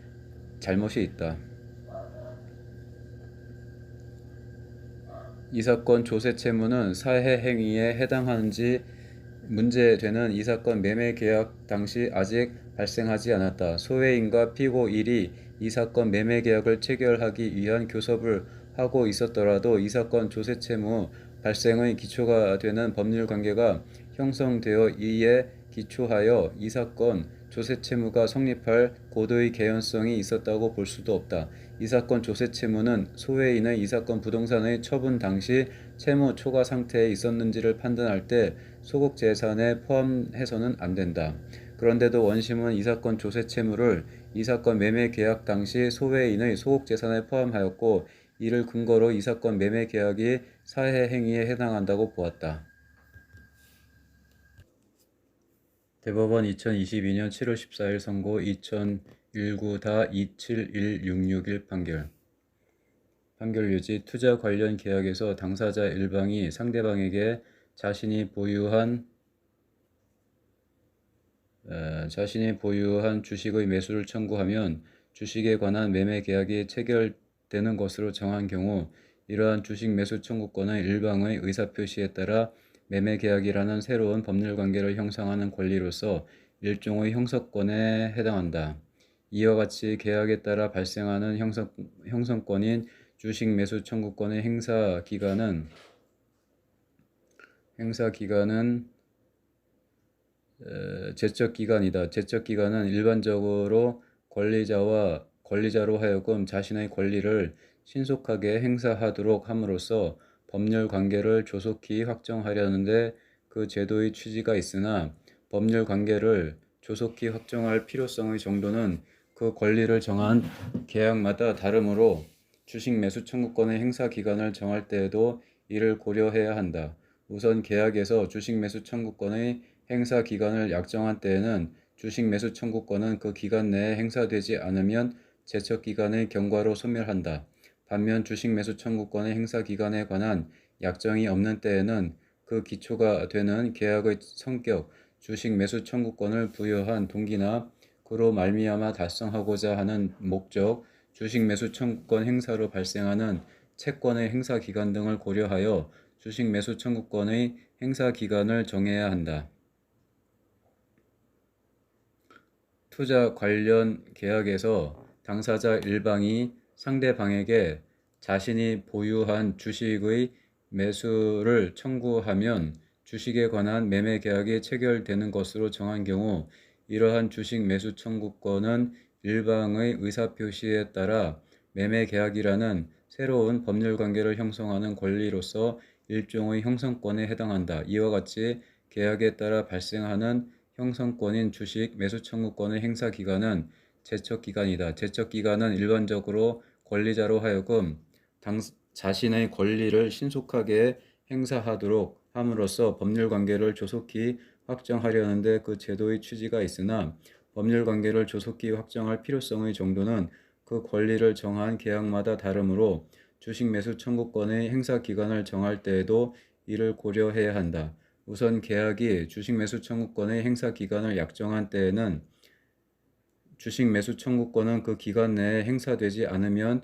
잘못이 있다. 이 사건 조세 채무는 사해 행위에 해당하는지 문제되는 이 사건 매매 계약 당시 아직 발생하지 않았다. 소해인과 피고 1이 이 사건 매매 계약을 체결하기 위한 교섭을 하고 있었더라도 이 사건 조세 채무 발생의 기초가 되는 법률 관계가 형성되어 이에 기초하여 이 사건 조세 채무가 성립할 고도의 개연성이 있었다고 볼 수도 없다. 이 사건 조세 채무는 소해인의 이 사건 부동산의 처분 당시 채무 초과 상태에 있었는지를 판단할 때 소국 재산에 포함해서는 안 된다. 그런데도 원심은 이 사건 조세 채무를 이 사건 매매 계약 당시 소해인의 소국 재산에 포함하였고 이를 근거로 이 사건 매매 계약이 사해 행위에 해당한다고 보았다. 대법원 2022년 7월 14일 선고 2019-271661 판결 유지. 투자 관련 계약에서 당사자 일방이 상대방에게 자신이 보유한 주식의 매수를 청구하면 주식에 관한 매매 계약이 체결되는 것으로 정한 경우 이러한 주식 매수 청구권은 일방의 의사표시에 따라 매매 계약이라는 새로운 법률 관계를 형성하는 권리로서 일종의 형성권에 해당한다. 이와 같이 계약에 따라 발생하는 형성권인 주식 매수 청구권의 행사 기간은 제척기간이다. 제척기간은 일반적으로 권리자로 하여금 자신의 권리를 신속하게 행사하도록 함으로써 법률 관계를 조속히 확정하려는데 그 제도의 취지가 있으나 법률 관계를 조속히 확정할 필요성의 정도는 그 권리를 정한 계약마다 다르므로 주식 매수 청구권의 행사 기간을 정할 때에도 이를 고려해야 한다. 우선 계약에서 주식 매수 청구권의 행사 기간을 약정한 때에는 주식 매수 청구권은 그 기간 내에 행사되지 않으면 제척 기간의 경과로 소멸한다. 반면 주식 매수 청구권의 행사 기간에 관한 약정이 없는 때에는 그 기초가 되는 계약의 성격, 주식 매수 청구권을 부여한 동기나 그로 말미암아 달성하고자 하는 목적, 주식 매수 청구권 행사로 발생하는 채권의 행사 기간 등을 고려하여 주식 매수 청구권의 행사 기간을 정해야 한다. 투자 관련 계약에서 당사자 일방이 상대방에게 자신이 보유한 주식의 매수를 청구하면 주식에 관한 매매 계약이 체결되는 것으로 정한 경우 이러한 주식 매수 청구권은 일방의 의사표시에 따라 매매 계약이라는 새로운 법률 관계를 형성하는 권리로서 일종의 형성권에 해당한다. 이와 같이 계약에 따라 발생하는 형성권인 주식 매수 청구권의 행사 기간은 제척 기간이다. 제척 기간은 일반적으로 권리자로 하여금 자신의 권리를 신속하게 행사하도록 함으로써 법률 관계를 조속히 확정하려는데 그 제도의 취지가 있으나 법률 관계를 조속히 확정할 필요성의 정도는 그 권리를 정한 계약마다 다르므로 주식 매수 청구권의 행사 기간을 정할 때에도 이를 고려해야 한다. 우선 계약이 주식 매수 청구권의 행사 기간을 약정한 때에는 주식 매수 청구권은 그 기간 내에 행사되지 않으면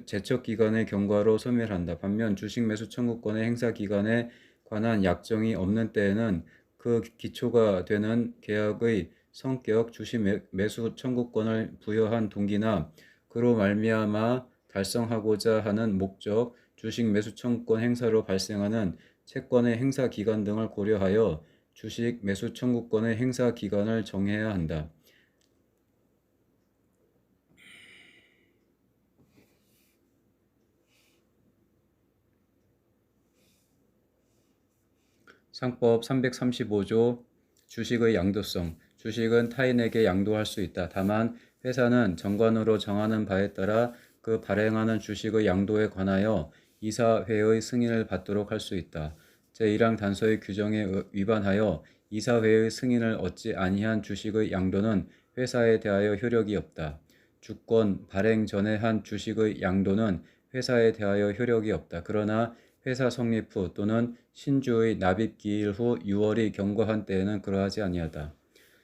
제척 기간의 경과로 소멸한다. 반면 주식 매수 청구권의 행사 기간에 관한 약정이 없는 때에는 그 기초가 되는 계약의 성격, 주식 매수 청구권을 부여한 동기나 그로 말미암아 달성하고자 하는 목적, 주식 매수 청구권 행사로 발생하는 채권의 행사 기간 등을 고려하여 주식 매수 청구권의 행사 기간을 정해야 한다. 상법 335조 주식의 양도성. 주식은 타인에게 양도할 수 있다. 다만 회사는 정관으로 정하는 바에 따라 그 발행하는 주식의 양도에 관하여 이사회의 승인을 받도록 할 수 있다. 제1항 단서의 규정에 위반하여 이사회의 승인을 얻지 아니한 주식의 양도는 회사에 대하여 효력이 없다. 주권 발행 전에 한 주식의 양도는 회사에 대하여 효력이 없다. 그러나 회사 성립 후 또는 신주의 납입 기일 후 6월이 경과한 때에는 그러하지 아니하다.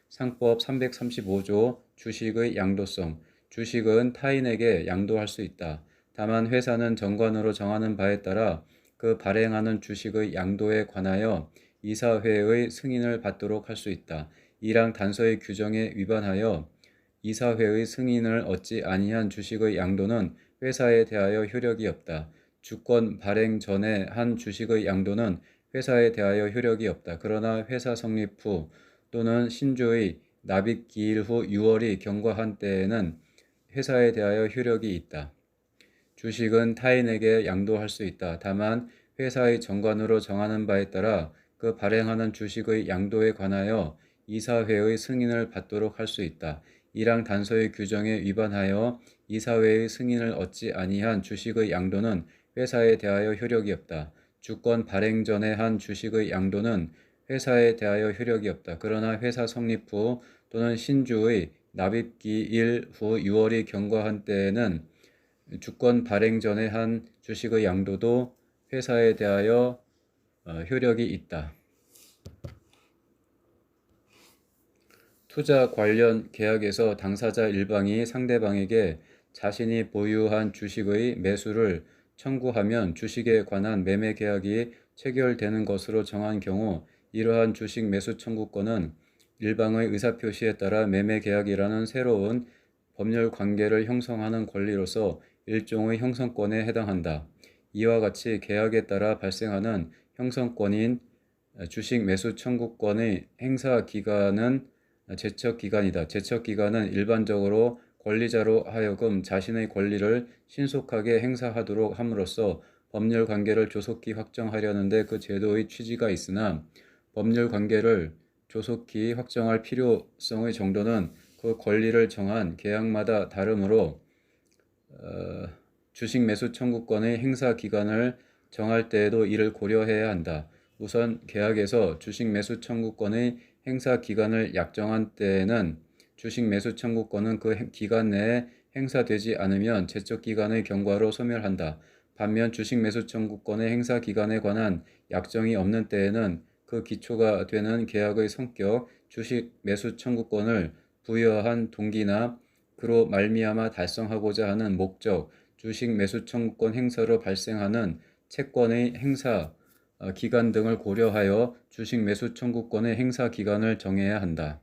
상법 335조 주식의 양도성. 주식은 타인에게 양도할 수 있다. 다만 회사는 정관으로 정하는 바에 따라 그 발행하는 주식의 양도에 관하여 이사회의 승인을 받도록 할 수 있다. 이랑 단서의 규정에 위반하여 이사회의 승인을 얻지 아니한 주식의 양도는 회사에 대하여 효력이 없다. 주권 발행 전에 한 주식의 양도는 회사에 대하여 효력이 없다. 그러나 회사 성립 후 또는 신주의 납입 기일 후 6월이 경과한 때에는 회사에 대하여 효력이 있다. 주식은 타인에게 양도할 수 있다. 다만 회사의 정관으로 정하는 바에 따라 그 발행하는 주식의 양도에 관하여 이사회의 승인을 받도록 할 수 있다. 이랑 단서의 규정에 위반하여 이사회의 승인을 얻지 아니한 주식의 양도는 회사에 대하여 효력이 없다. 주권 발행 전에 한 주식의 양도는 회사에 대하여 효력이 없다. 그러나 회사 성립 후 또는 신주의 납입기일 후 6월이 경과한 때에는 주권 발행 전에 한 주식의 양도도 회사에 대하여 효력이 있다. 투자 관련 계약에서 당사자 일방이 상대방에게 자신이 보유한 주식의 매수를 청구하면 주식에 관한 매매 계약이 체결되는 것으로 정한 경우 이러한 주식 매수 청구권은 일방의 의사표시에 따라 매매 계약이라는 새로운 법률 관계를 형성하는 권리로서 일종의 형성권에 해당한다. 이와 같이 계약에 따라 발생하는 형성권인 주식 매수 청구권의 행사 기간은 제척기간이다. 제척기간은 일반적으로 권리자로 하여금 자신의 권리를 신속하게 행사하도록 함으로써 법률 관계를 조속히 확정하려는데 그 제도의 취지가 있으나 법률 관계를 조속히 확정할 필요성의 정도는 그 권리를 정한 계약마다 다르므로 주식 매수 청구권의 행사 기간을 정할 때에도 이를 고려해야 한다. 우선 계약에서 주식 매수 청구권의 행사 기간을 약정한 때에는 주식 매수 청구권은 그 기간 내에 행사되지 않으면 제척 기간의 경과로 소멸한다. 반면 주식 매수 청구권의 행사 기간에 관한 약정이 없는 때에는 그 기초가 되는 계약의 성격, 주식 매수 청구권을 부여한 동기나 그로 말미암아 달성하고자 하는 목적, 주식 매수 청구권 행사로 발생하는 채권의 행사 기간 등을 고려하여 주식 매수 청구권의 행사 기간을 정해야 한다.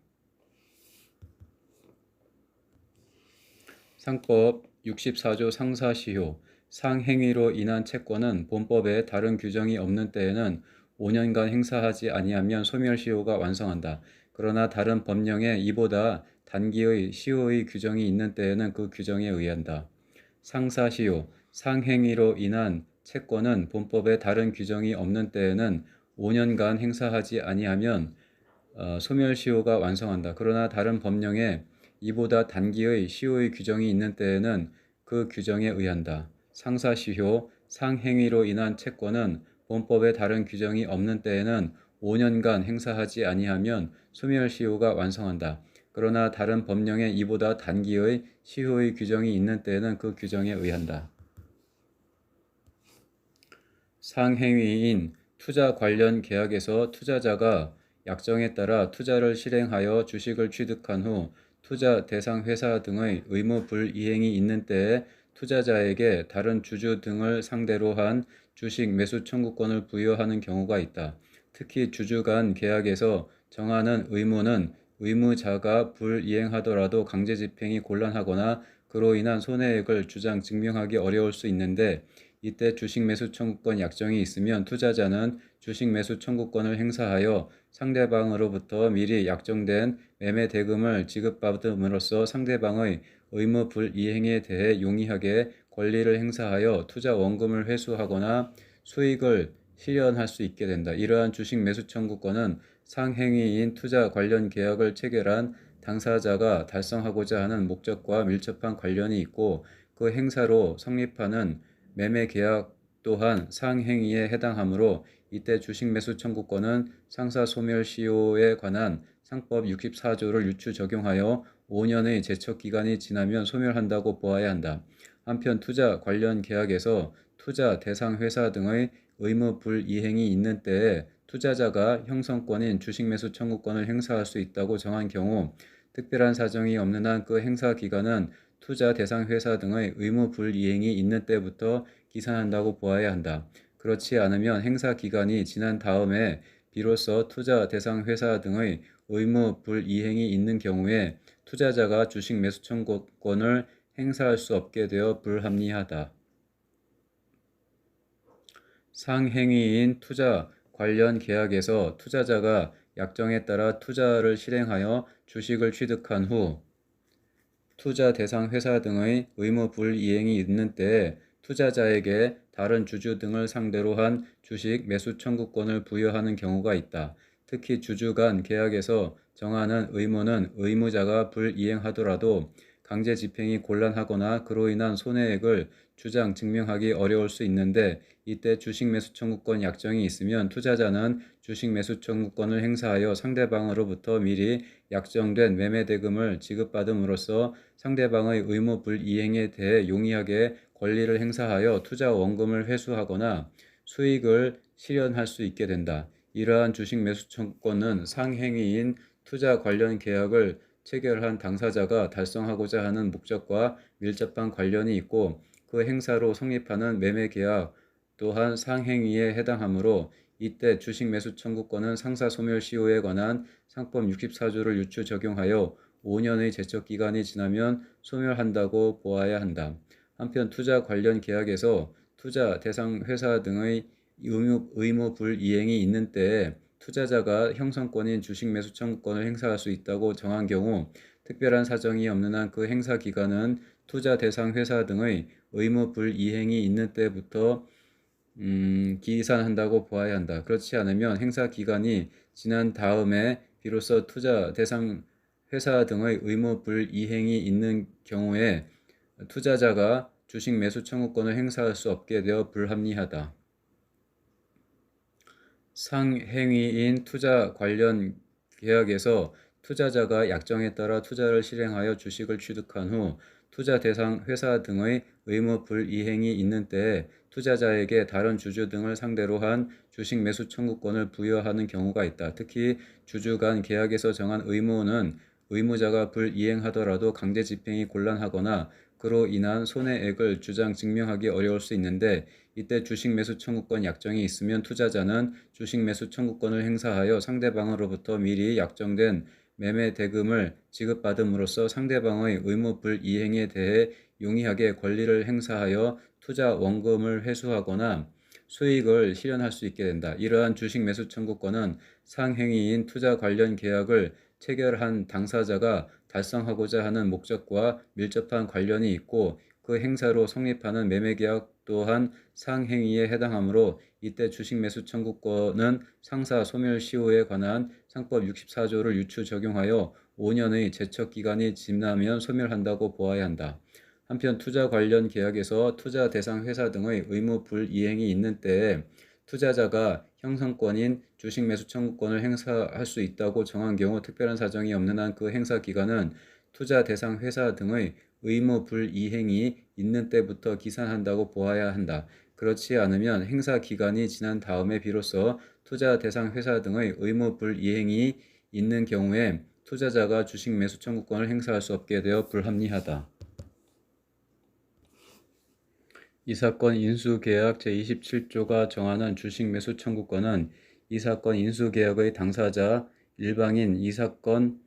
상법 64조 상사시효 상행위로 인한 채권은 본법에 다른 규정이 없는 때에는 5년간 행사하지 아니하면 소멸시효가 완성한다. 그러나 다른 법령에 이보다 단기의 시효의 규정이 있는 때에는 그 규정에 의한다. 상사시효 상행위로 인한 채권은 본법에 다른 규정이 없는 때에는 5년간 행사하지 아니하면 소멸시효가 완성한다. 그러나 다른 법령에 이보다 단기의 시효의 규정이 있는 때에는 그 규정에 의한다. 상사시효 상행위로 인한 채권은 본법에 다른 규정이 없는 때에는 5년간 행사하지 아니하면 소멸시효가 완성한다. 그러나 다른 법령에 이보다 단기의 시효의 규정이 있는 때에는 그 규정에 의한다. 상행위인 투자 관련 계약에서 투자자가 약정에 따라 투자를 실행하여 주식을 취득한 후 투자 대상 회사 등의 의무 불이행이 있는 때에 투자자에게 다른 주주 등을 상대로 한 주식 매수 청구권을 부여하는 경우가 있다. 특히 주주 간 계약에서 정하는 의무는 의무자가 불이행하더라도 강제 집행이 곤란하거나 그로 인한 손해액을 주장 증명하기 어려울 수 있는데 이때 주식 매수 청구권 약정이 있으면 투자자는 주식 매수 청구권을 행사하여 상대방으로부터 미리 약정된 매매 대금을 지급받음으로써 상대방의 의무 불이행에 대해 용이하게 권리를 행사하여 투자 원금을 회수하거나 수익을 실현할 수 있게 된다. 이러한 주식 매수 청구권은 상행위인 투자 관련 계약을 체결한 당사자가 달성하고자 하는 목적과 밀접한 관련이 있고 그 행사로 성립하는 매매 계약 또한 상행위에 해당하므로 이때 주식 매수 청구권은 상사 소멸 시효에 관한 상법 64조를 유추 적용하여 5년의 제척 기간이 지나면 소멸한다고 보아야 한다. 한편 투자 관련 계약에서 투자 대상 회사 등의 의무 불이행이 있는 때에 투자자가 형성권인 주식 매수 청구권을 행사할 수 있다고 정한 경우 특별한 사정이 없는 한 그 행사 기간은 투자 대상 회사 등의 의무 불이행이 있는 때부터 기산한다고 보아야 한다. 그렇지 않으면 행사 기간이 지난 다음에 비로소 투자 대상 회사 등의 의무 불이행이 있는 경우에 투자자가 주식 매수 청구권을 행사할 수 없게 되어 불합리하다. 상행위인 투자 관련 계약에서 투자자가 약정에 따라 투자를 실행하여 주식을 취득한 후 투자 대상 회사 등의 의무 불이행이 있는 때에 투자자에게 다른 주주 등을 상대로 한 주식 매수 청구권을 부여하는 경우가 있다. 특히 주주 간 계약에서 정하는 의무는 의무자가 불이행하더라도 강제 집행이 곤란하거나 그로 인한 손해액을 주장 증명하기 어려울 수 있는데 이때 주식 매수 청구권 약정이 있으면 투자자는 주식 매수 청구권을 행사하여 상대방으로부터 미리 약정된 매매 대금을 지급받음으로써 상대방의 의무 불이행에 대해 용이하게 권리를 행사하여 투자 원금을 회수하거나 수익을 실현할 수 있게 된다. 이러한 주식 매수 청구권은 상행위인 투자 관련 계약을 체결한 당사자가 달성하고자 하는 목적과 밀접한 관련이 있고 그 행사로 성립하는 매매 계약 또한 상행위에 해당하므로 이때 주식 매수 청구권은 상사 소멸 시효에 관한 상법 64조를 유추 적용하여 5년의 제척 기간이 지나면 소멸한다고 보아야 한다. 한편 투자 관련 계약에서 투자 대상 회사 등의 의무 불이행이 있는 때에 투자자가 형성권인 주식 매수 청구권을 행사할 수 있다고 정한 경우 특별한 사정이 없는 한 그 행사 기간은 투자 대상 회사 등의 의무 불이행이 있는 때부터 기산한다고 보아야 한다. 그렇지 않으면 행사 기간이 지난 다음에 비로소 투자 대상 회사 등의 의무 불이행이 있는 경우에 투자자가 주식 매수 청구권을 행사할 수 없게 되어 불합리하다. 상행위인 투자 관련 계약에서 투자자가 약정에 따라 투자를 실행하여 주식을 취득한 후 투자 대상 회사 등의 의무 불이행이 있는 때에 투자자에게 다른 주주 등을 상대로 한 주식 매수 청구권을 부여하는 경우가 있다. 특히 주주 간 계약에서 정한 의무는 의무자가 불이행하더라도 강제 집행이 곤란하거나 그로 인한 손해액을 주장 증명하기 어려울 수 있는데 이때 주식 매수 청구권 약정이 있으면 투자자는 주식 매수 청구권을 행사하여 상대방으로부터 미리 약정된 매매 대금을 지급받음으로써 상대방의 의무 불이행에 대해 용이하게 권리를 행사하여 투자 원금을 회수하거나 수익을 실현할 수 있게 된다. 이러한 주식 매수 청구권은 상행위인 투자 관련 계약을 체결한 당사자가 달성하고자 하는 목적과 밀접한 관련이 있고 그 행사로 성립하는 매매계약 또한 상행위에 해당하므로 이때 주식 매수 청구권은 상사 소멸 시효에 관한 상법 64조를 유추 적용하여 5년의 제척 기간이 지나면 소멸한다고 보아야 한다. 한편 투자 관련 계약에서 투자 대상 회사 등의 의무 불이행이 있는 때에 투자자가 형성권인 주식 매수 청구권을 행사할 수 있다고 정한 경우 특별한 사정이 없는 한 그 행사 기간은 투자 대상 회사 등의 의무 불이행이 있는 때부터 기산한다고 보아야 한다. 그렇지 않으면 행사 기간이 지난 다음에 비로소 투자 대상 회사 등의 의무 불이행이 있는 경우에 투자자가 주식 매수 청구권을 행사할 수 없게 되어 불합리하다. 이 사건 인수계약 제27조가 정하는 주식 매수 청구권은 이 사건 인수계약의 당사자 일방인 이 사건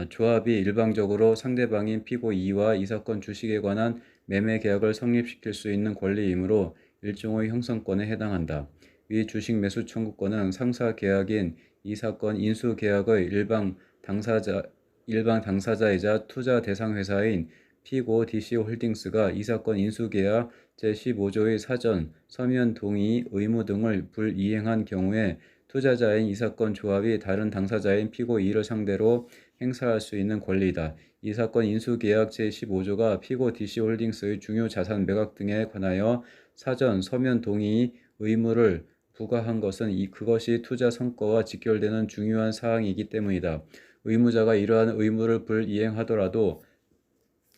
조합이 일방적으로 상대방인 피고 2와 이 사건 주식에 관한 매매 계약을 성립시킬 수 있는 권리이므로 일종의 형성권에 해당한다. 위 주식 매수 청구권은 상사 계약인 이 사건 인수계약의 일방 당사자이자 투자 대상 회사인 피고 DC홀딩스가 이 사건 인수계약 제15조의 사전, 서면 동의, 의무 등을 불이행한 경우에 투자자인 이 사건 조합이 다른 당사자인 피고 2를 상대로 행사할 수 있는 권리이다. 이 사건 인수계약 제15조가 피고 DC홀딩스의 중요 자산 매각 등에 관하여 사전, 서면 동의 의무를 부과한 것은 그것이 투자 성과와 직결되는 중요한 사항이기 때문이다. 의무자가 이러한 의무를 불이행하더라도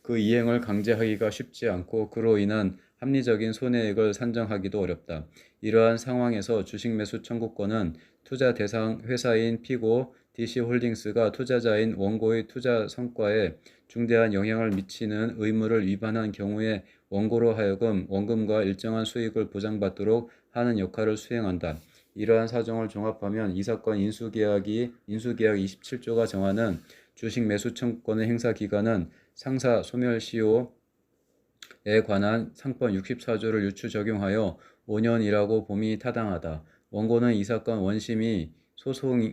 그 이행을 강제하기가 쉽지 않고 그로 인한 합리적인 손해액을 산정하기도 어렵다. 이러한 상황에서 주식 매수 청구권은 투자 대상 회사인 피고 DC홀딩스가 투자자인 원고의 투자 성과에 중대한 영향을 미치는 의무를 위반한 경우에 원고로 하여금 원금과 일정한 수익을 보장받도록 하는 역할을 수행한다. 이러한 사정을 종합하면 이 사건 인수계약 27조가 정하는 주식 매수 청구권의 행사 기간은 상사 소멸시효에 관한 상법 64조를 유추 적용하여 5년이라고 봄이 타당하다. 원고는 이 사건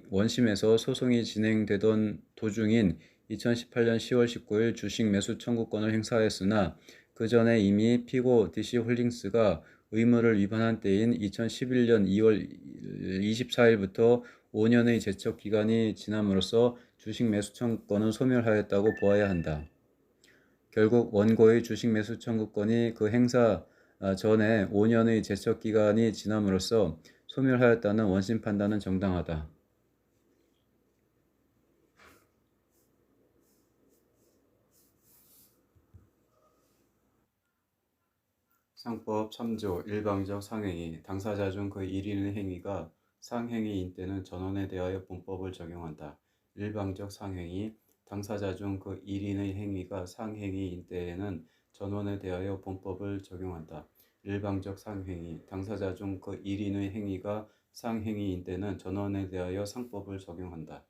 원심에서 소송이 진행되던 도중인 2018년 10월 19일 주식 매수 청구권을 행사했으나 그 전에 이미 피고 DC홀딩스가 의무를 위반한 때인 2011년 2월 24일부터 5년의 제척 기간이 지남으로써 주식 매수 청구권은 소멸하였다고 보아야 한다. 결국 원고의 주식 매수 청구권이 그 행사 전에 5년의 제척 기간이 지남으로써 소멸하였다는 원심 판단은 정당하다. 상법 3조 일방적 상행위 당사자 중 그 1인의 행위가 상행위인 때는 전원에 대하여 본법을 적용한다. 일방적 상행위 당사자 중 그 1인의 행위가 상행위인 때에는 전원에 대하여 본법을 적용한다. 일방적 상행위 당사자 중 그 1인의 행위가 상행위인 때는 전원에 대하여 상법을 적용한다.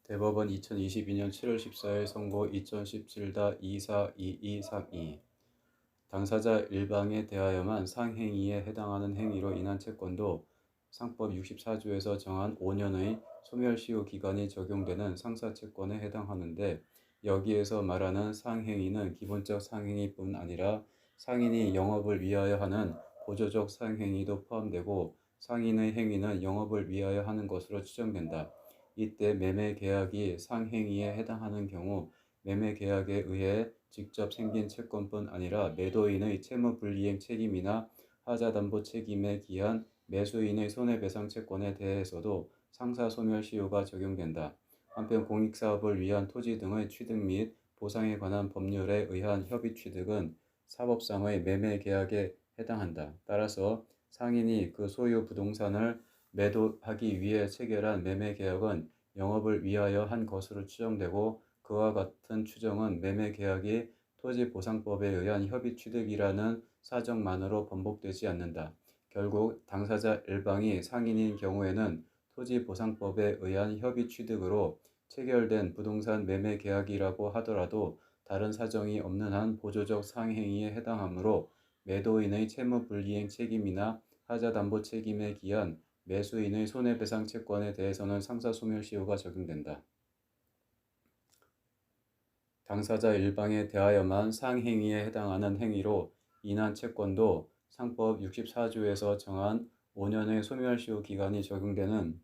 대법원 2022년 7월 14일 선고 2017-242232 당사자 일방에 대하여만 상행위에 해당하는 행위로 인한 채권도 상법 64조에서 정한 5년의 소멸시효 기간이 적용되는 상사채권에 해당하는데 여기에서 말하는 상행위는 기본적 상행위뿐 아니라 상인이 영업을 위하여 하는 보조적 상행위도 포함되고 상인의 행위는 영업을 위하여 하는 것으로 추정된다. 이때 매매계약이 상행위에 해당하는 경우 매매계약에 의해 직접 생긴 채권뿐 아니라 매도인의 채무불이행 책임이나 하자담보 책임에 기한 매수인의 손해배상 채권에 대해서도 상사소멸시효가 적용된다. 한편 공익사업을 위한 토지 등의 취득 및 보상에 관한 법률에 의한 협의취득은 사법상의 매매계약에 해당한다. 따라서 상인이 그 소유 부동산을 매도하기 위해 체결한 매매계약은 영업을 위하여 한 것으로 추정되고 그와 같은 추정은 매매계약이 토지보상법에 의한 협의취득이라는 사정만으로 번복되지 않는다. 결국 당사자 일방이 상인인 경우에는 토지보상법에 의한 협의취득으로 체결된 부동산 매매계약이라고 하더라도 다른 사정이 없는 한 보조적 상행위에 해당하므로 매도인의 채무불이행 책임이나 하자담보 책임에 기한 매수인의 손해배상 채권에 대해서는 상사소멸시효가 적용된다. 당사자 일방에 대하여만 상행위에 해당하는 행위로 인한 채권도 상법 64조에서 정한 5년의 소멸시효 기간이 적용되는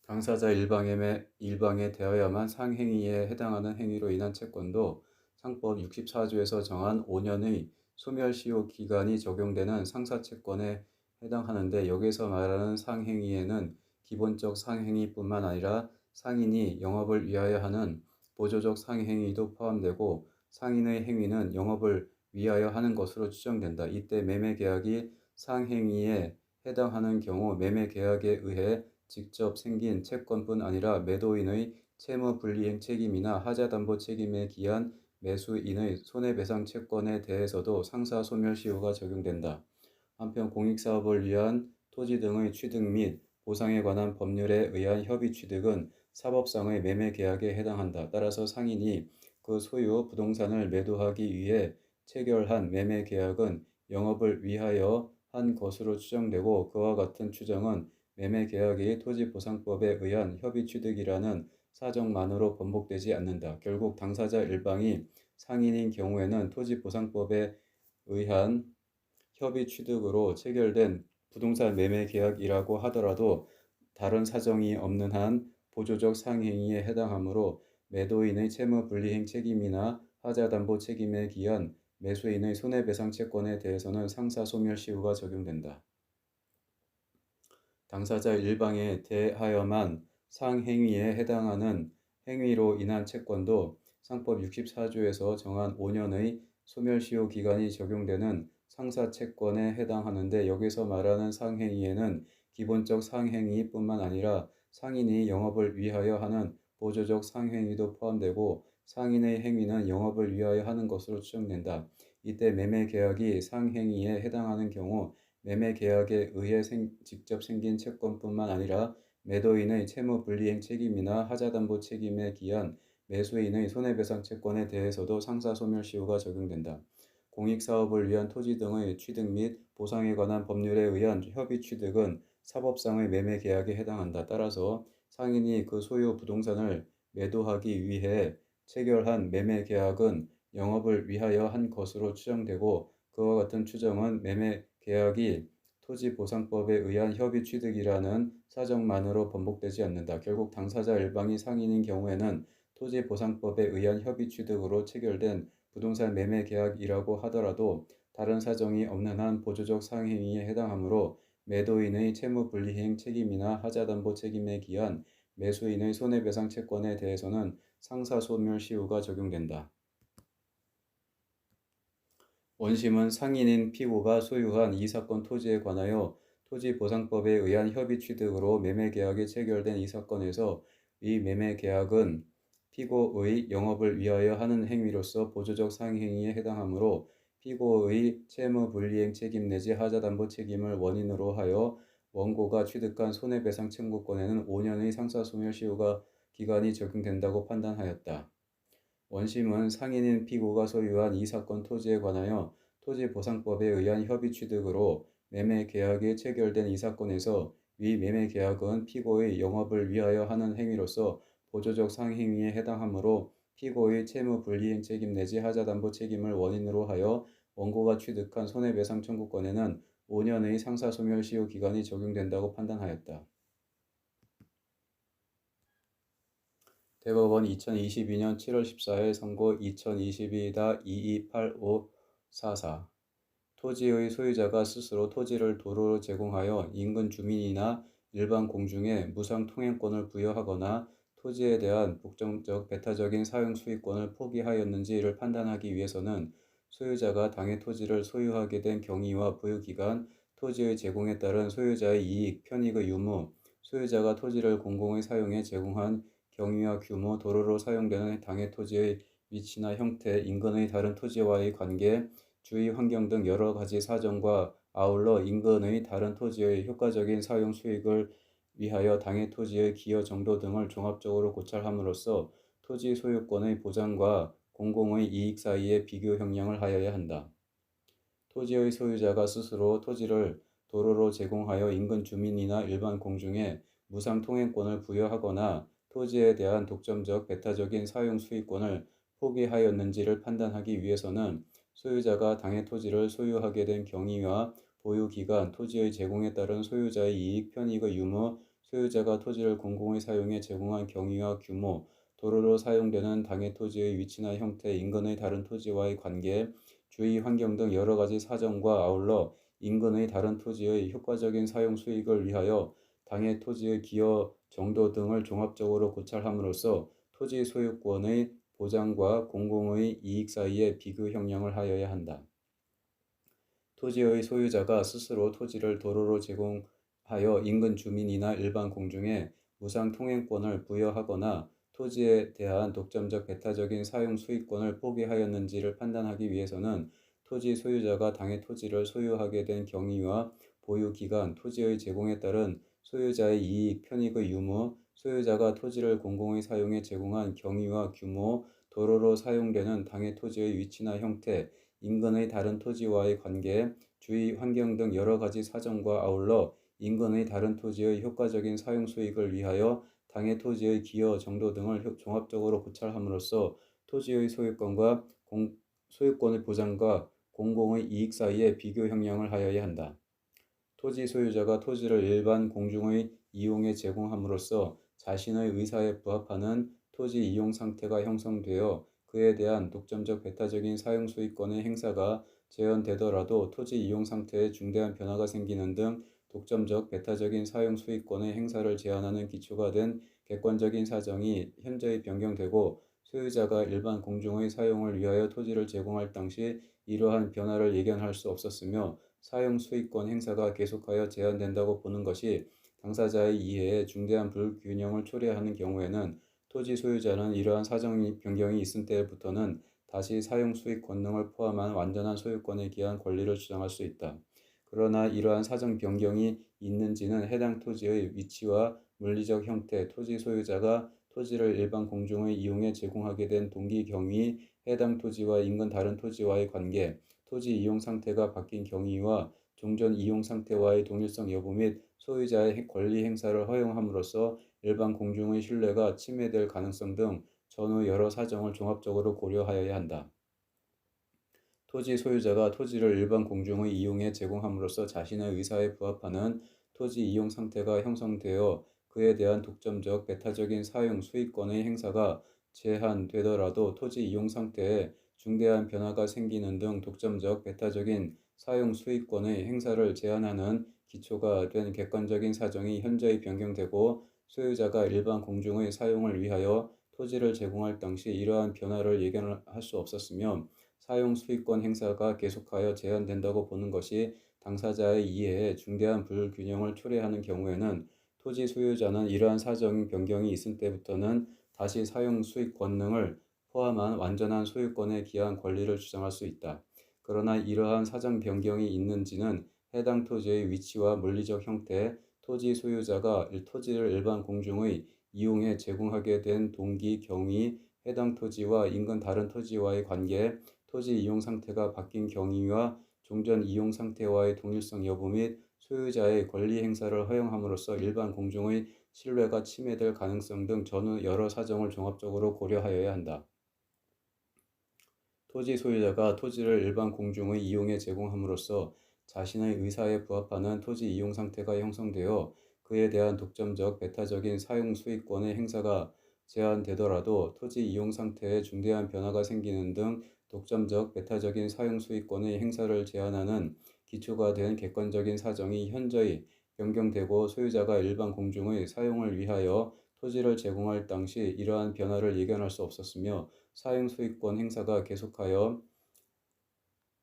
당사자 일방에 대하여만 상행위에 해당하는 행위로 인한 채권도 상법 64조에서 정한 5년의 소멸시효 기간이 적용되는 상사채권에 해당하는데 여기서 말하는 상행위에는 기본적 상행위뿐만 아니라 상인이 영업을 위하여 하는 보조적 상행위도 포함되고 상인의 행위는 영업을 위하여 하는 것으로 추정된다. 이때 매매계약이 상행위에 해당하는 경우 매매계약에 의해 직접 생긴 채권뿐 아니라 매도인의 채무불이행 책임이나 하자담보 책임에 기한 매수인의 손해배상 채권에 대해서도 상사소멸시효가 적용된다. 한편 공익사업을 위한 토지 등의 취득 및 보상에 관한 법률에 의한 협의취득은 사법상의 매매계약에 해당한다. 따라서 상인이 그 소유 부동산을 매도하기 위해 체결한 매매계약은 영업을 위하여 한 것으로 추정되고 그와 같은 추정은 매매계약이 토지보상법에 의한 협의취득이라는 사정만으로 번복되지 않는다. 결국 당사자 일방이 상인인 경우에는 토지보상법에 의한 협의취득으로 체결된 부동산 매매계약이라고 하더라도 다른 사정이 없는 한 보조적 상행위에 해당하므로 매도인의 채무불이행 책임이나 하자담보 책임에 기한 매수인의 손해배상 채권에 대해서는 상사소멸시효가 적용된다. 당사자 일방에 대하여만 상행위에 해당하는 행위로 인한 채권도 상법 64조에서 정한 5년의 소멸시효 기간이 적용되는 상사채권에 해당하는데, 여기서 말하는 상행위에는 기본적 상행위뿐만 아니라 상인이 영업을 위하여 하는 보조적 상행위도 포함되고, 상인의 행위는 영업을 위하여 하는 것으로 추정된다. 이때 매매계약이 상행위에 해당하는 경우 매매계약에 의해 직접 생긴 채권뿐만 아니라 매도인의 채무불이행 책임이나 하자담보 책임에 기한 매수인의 손해배상 채권에 대해서도 상사소멸시효가 적용된다. 공익사업을 위한 토지 등의 취득 및 보상에 관한 법률에 의한 협의취득은 사법상의 매매계약에 해당한다. 따라서 상인이 그 소유 부동산을 매도하기 위해 체결한 매매계약은 영업을 위하여 한 것으로 추정되고, 그와 같은 추정은 매매계약이 토지보상법에 의한 협의취득이라는 사정만으로 번복되지 않는다. 결국 당사자 일방이 상인인 경우에는 토지보상법에 의한 협의취득으로 체결된 부동산 매매계약이라고 하더라도 다른 사정이 없는 한 보조적 상행위에 해당하므로 매도인의 채무불이행 책임이나 하자담보 책임에 기한 매수인의 손해배상 채권에 대해서는 상사소멸시효가 적용된다. 원심은 상인인 피고가 소유한 이 사건 토지에 관하여 토지보상법에 의한 협의취득으로 매매계약이 체결된 이 사건에서 이 매매계약은 피고의 영업을 위하여 하는 행위로서 보조적 상행위에 해당하므로 피고의 채무불이행 책임 내지 하자담보 책임을 원인으로 하여 원고가 취득한 손해배상 청구권에는 5년의 상사소멸시효가 기간이 적용된다고 판단하였다. 원심은 상인인 피고가 소유한 이 사건 토지에 관하여 토지보상법에 의한 협의취득으로 매매계약이 체결된 이 사건에서 위 매매계약은 피고의 영업을 위하여 하는 행위로서 보조적 상행위에 해당하므로 피고의 채무불이행 책임 내지 하자담보 책임을 원인으로 하여 원고가 취득한 손해배상 청구권에는 5년의 상사소멸시효 기간이 적용된다고 판단하였다. 대법원 2022년 7월 14일 선고 2022-228544. 토지의 소유자가 스스로 토지를 도로로 제공하여 인근 주민이나 일반 공중에 무상 통행권을 부여하거나 토지에 대한 독점적 배타적인 사용 수익권을 포기하였는지를 판단하기 위해서는 소유자가 당해 토지를 소유하게 된 경위와 보유기간, 토지의 제공에 따른 소유자의 이익, 편익의 유무, 소유자가 토지를 공공의 사용에 제공한 경위와 규모, 도로로 사용되는 당해 토지의 위치나 형태, 인근의 다른 토지와의 관계, 주위 환경 등 여러 가지 사정과 아울러 인근의 다른 토지의 효과적인 사용 수익을 위하여 당해 토지의 기여 정도 등을 종합적으로 고찰함으로써 토지 소유권의 보장과 공공의 이익 사이의 비교 형량을 하여야 한다. 토지의 소유자가 스스로 토지를 도로로 제공하여 인근 주민이나 일반 공중에 무상 통행권을 부여하거나 토지에 대한 독점적 배타적인 사용 수익권을 포기하였는지를 판단하기 위해서는 소유자가 당해 토지를 소유하게 된 경위와 보유기간, 토지의 제공에 따른 소유자의 이익, 편익의 유무, 소유자가 토지를 공공의 사용에 제공한 경위와 규모, 도로로 사용되는 당해 토지의 위치나 형태, 인근의 다른 토지와의 관계, 주위 환경 등 여러 가지 사정과 아울러 인근의 다른 토지의 효과적인 사용 수익을 위하여 당해 토지의 기여 정도 등을 종합적으로 고찰함으로써 토지 소유권의 보장과 공공의 이익 사이의 비교 형량을 하여야 한다. 토지의 소유자가 스스로 토지를 도로로 제공하여 인근 주민이나 일반 공중에 무상 통행권을 부여하거나 토지에 대한 독점적 배타적인 사용 수익권을 포기하였는지를 판단하기 위해서는 토지 소유자가 당해 토지를 소유하게 된 경위와 보유 기간, 토지의 제공에 따른 소유자의 이익, 편익의 유무, 소유자가 토지를 공공의 사용에 제공한 경위와 규모, 도로로 사용되는 당해 토지의 위치나 형태, 인근의 다른 토지와의 관계, 주위 환경 등 여러 가지 사정과 아울러 인근의 다른 토지의 효과적인 사용 수익을 위하여 당해 토지의 기여 정도 등을 종합적으로 고찰함으로써 토지의 소유권과 소유권의 보장과 공공의 이익 사이의 비교 형량을 하여야 한다. 토지 소유자가 토지를 일반 공중의 이용에 제공함으로써 자신의 의사에 부합하는 토지 이용 상태가 형성되어 그에 대한 독점적 배타적인 사용 소유권의 행사가 제한되더라도 토지 이용 상태에 중대한 변화가 생기는 등 독점적 배타적인 사용 소유권의 행사를 제한하는 기초가 된 객관적인 사정이 현저히 변경되고 소유자가 일반 공중의 사용을 위하여 토지를 제공할 당시 이러한 변화를 예견할 수 없었으며 사용 수익권 행사가 계속하여 제한된다고 보는 것이 당사자의 이해에 중대한 불균형을 초래하는 경우에는 토지 소유자는 이러한 사정 변경이 있은 때부터는 다시 사용 수익 권능을 포함한 완전한 소유권에 기한 권리를 주장할 수 있다. 그러나 이러한 사정 변경이 있는지는 해당 토지의 위치와 물리적 형태, 토지 소유자가 토지를 일반 공중의 이용에 제공하게 된 동기 경위, 해당 토지와 인근 다른 토지와의 관계, 토지 이용 상태가 바뀐 경위와 종전 이용 상태와의 동일성 여부 및 소유자의 권리 행사를 허용함으로써 일반 공중의 신뢰가 침해될 가능성 등 전후 여러 사정을 종합적으로 고려하여야 한다. 토지 소유자가 토지를 일반 공중의 이용에 제공함으로써 자신의 의사에 부합하는 토지 이용 상태가 형성되어 그에 대한 독점적 배타적인 사용 수익권의 행사가 제한되더라도 토지 이용 상태에 중대한 변화가 생기는 등 독점적 배타적인 사용 수익권의 행사를 제한하는 기초가 된 객관적인 사정이 현저히 변경되고 소유자가 일반 공중의 사용을 위하여 토지를 제공할 당시 이러한 변화를 예견할 수 없었으며 사용 수익권 행사가 계속하여 제한된다고 보는 것이 당사자의 이해에 중대한 불균형을 초래하는 경우에는 토지 소유자는 이러한 사정 변경이 있은 때부터는 다시 사용 수익 권능을 포함한 완전한 소유권에 기한 권리를 주장할 수 있다. 그러나 이러한 사정 변경이 있는지는 해당 토지의 위치와 물리적 형태, 토지 소유자가 토지를 일반 공중의 이용에 제공하게 된 동기, 경위, 해당 토지와 인근 다른 토지와의 관계, 토지 이용 상태가 바뀐 경위와 종전 이용 상태와의 동일성 여부 및 소유자의 권리 행사를 허용함으로써 일반 공중의 신뢰가 침해될 가능성 등 전후 여러 사정을 종합적으로 고려하여야 한다. 토지 소유자가 토지를 일반 공중의 이용에 제공함으로써 자신의 의사에 부합하는 토지 이용 상태가 형성되어 그에 대한 독점적 배타적인 사용 수익권의 행사가 제한되더라도 토지 이용 상태에 중대한 변화가 생기는 등 독점적 배타적인 사용 수익권의 행사를 제한하는 기초가 된 객관적인 사정이 현저히 변경되고 소유자가 일반 공중의 사용을 위하여 토지를 제공할 당시 이러한 변화를 예견할 수 없었으며 사용 수익권 행사가 계속하여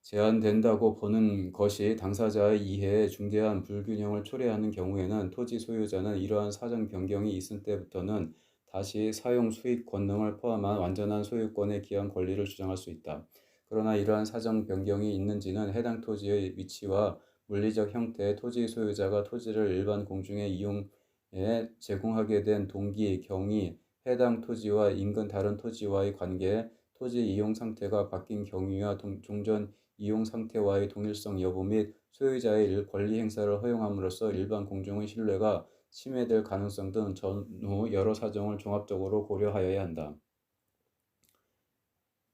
제한된다고 보는 것이 당사자의 이해에 중대한 불균형을 초래하는 경우에는 토지 소유자는 이러한 사정 변경이 있은 때부터는 다시 사용 수익 권능을 포함한 완전한 소유권에 기한 권리를 주장할 수 있다. 그러나 이러한 사정 변경이 있는지는 해당 토지의 위치와 물리적 형태, 토지 소유자가 토지를 일반 공중의 이용에 제공하게 된 동기, 경위, 해당 토지와 인근 다른 토지와의 관계, 토지 이용 상태가 바뀐 경위와 종전 이용 상태와의 동일성 여부 및 소유자의 권리 행사를 허용함으로써 일반 공중의 신뢰가 침해될 가능성 등 전후 여러 사정을 종합적으로 고려하여야 한다.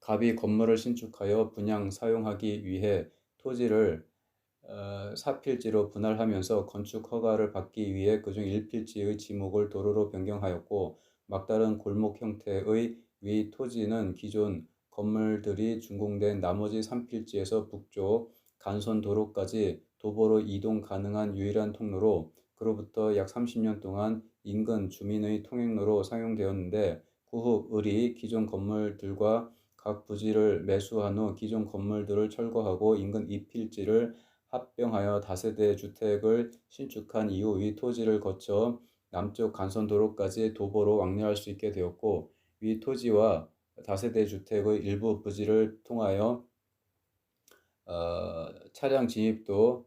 갑이 건물을 신축하여 분양 사용하기 위해 토지를 사필지로 분할하면서 건축 허가를 받기 위해 그중 1필지의 지목을 도로로 변경하였고 막다른 골목 형태의 위 토지는 기존 건물들이 준공된 나머지 3필지에서 북쪽 간선도로까지 도보로 이동 가능한 유일한 통로로 그로부터 약 30년 동안 인근 주민의 통행로로 사용되었는데 그 후 을이 기존 건물들과 각 부지를 매수한 후 기존 건물들을 철거하고 인근 2필지를 합병하여 다세대 주택을 신축한 이후 위 토지를 거쳐 남쪽 간선도로까지 도보로 왕래할 수 있게 되었고 위 토지와 다세대 주택의 일부 부지를 통하여 차량 진입도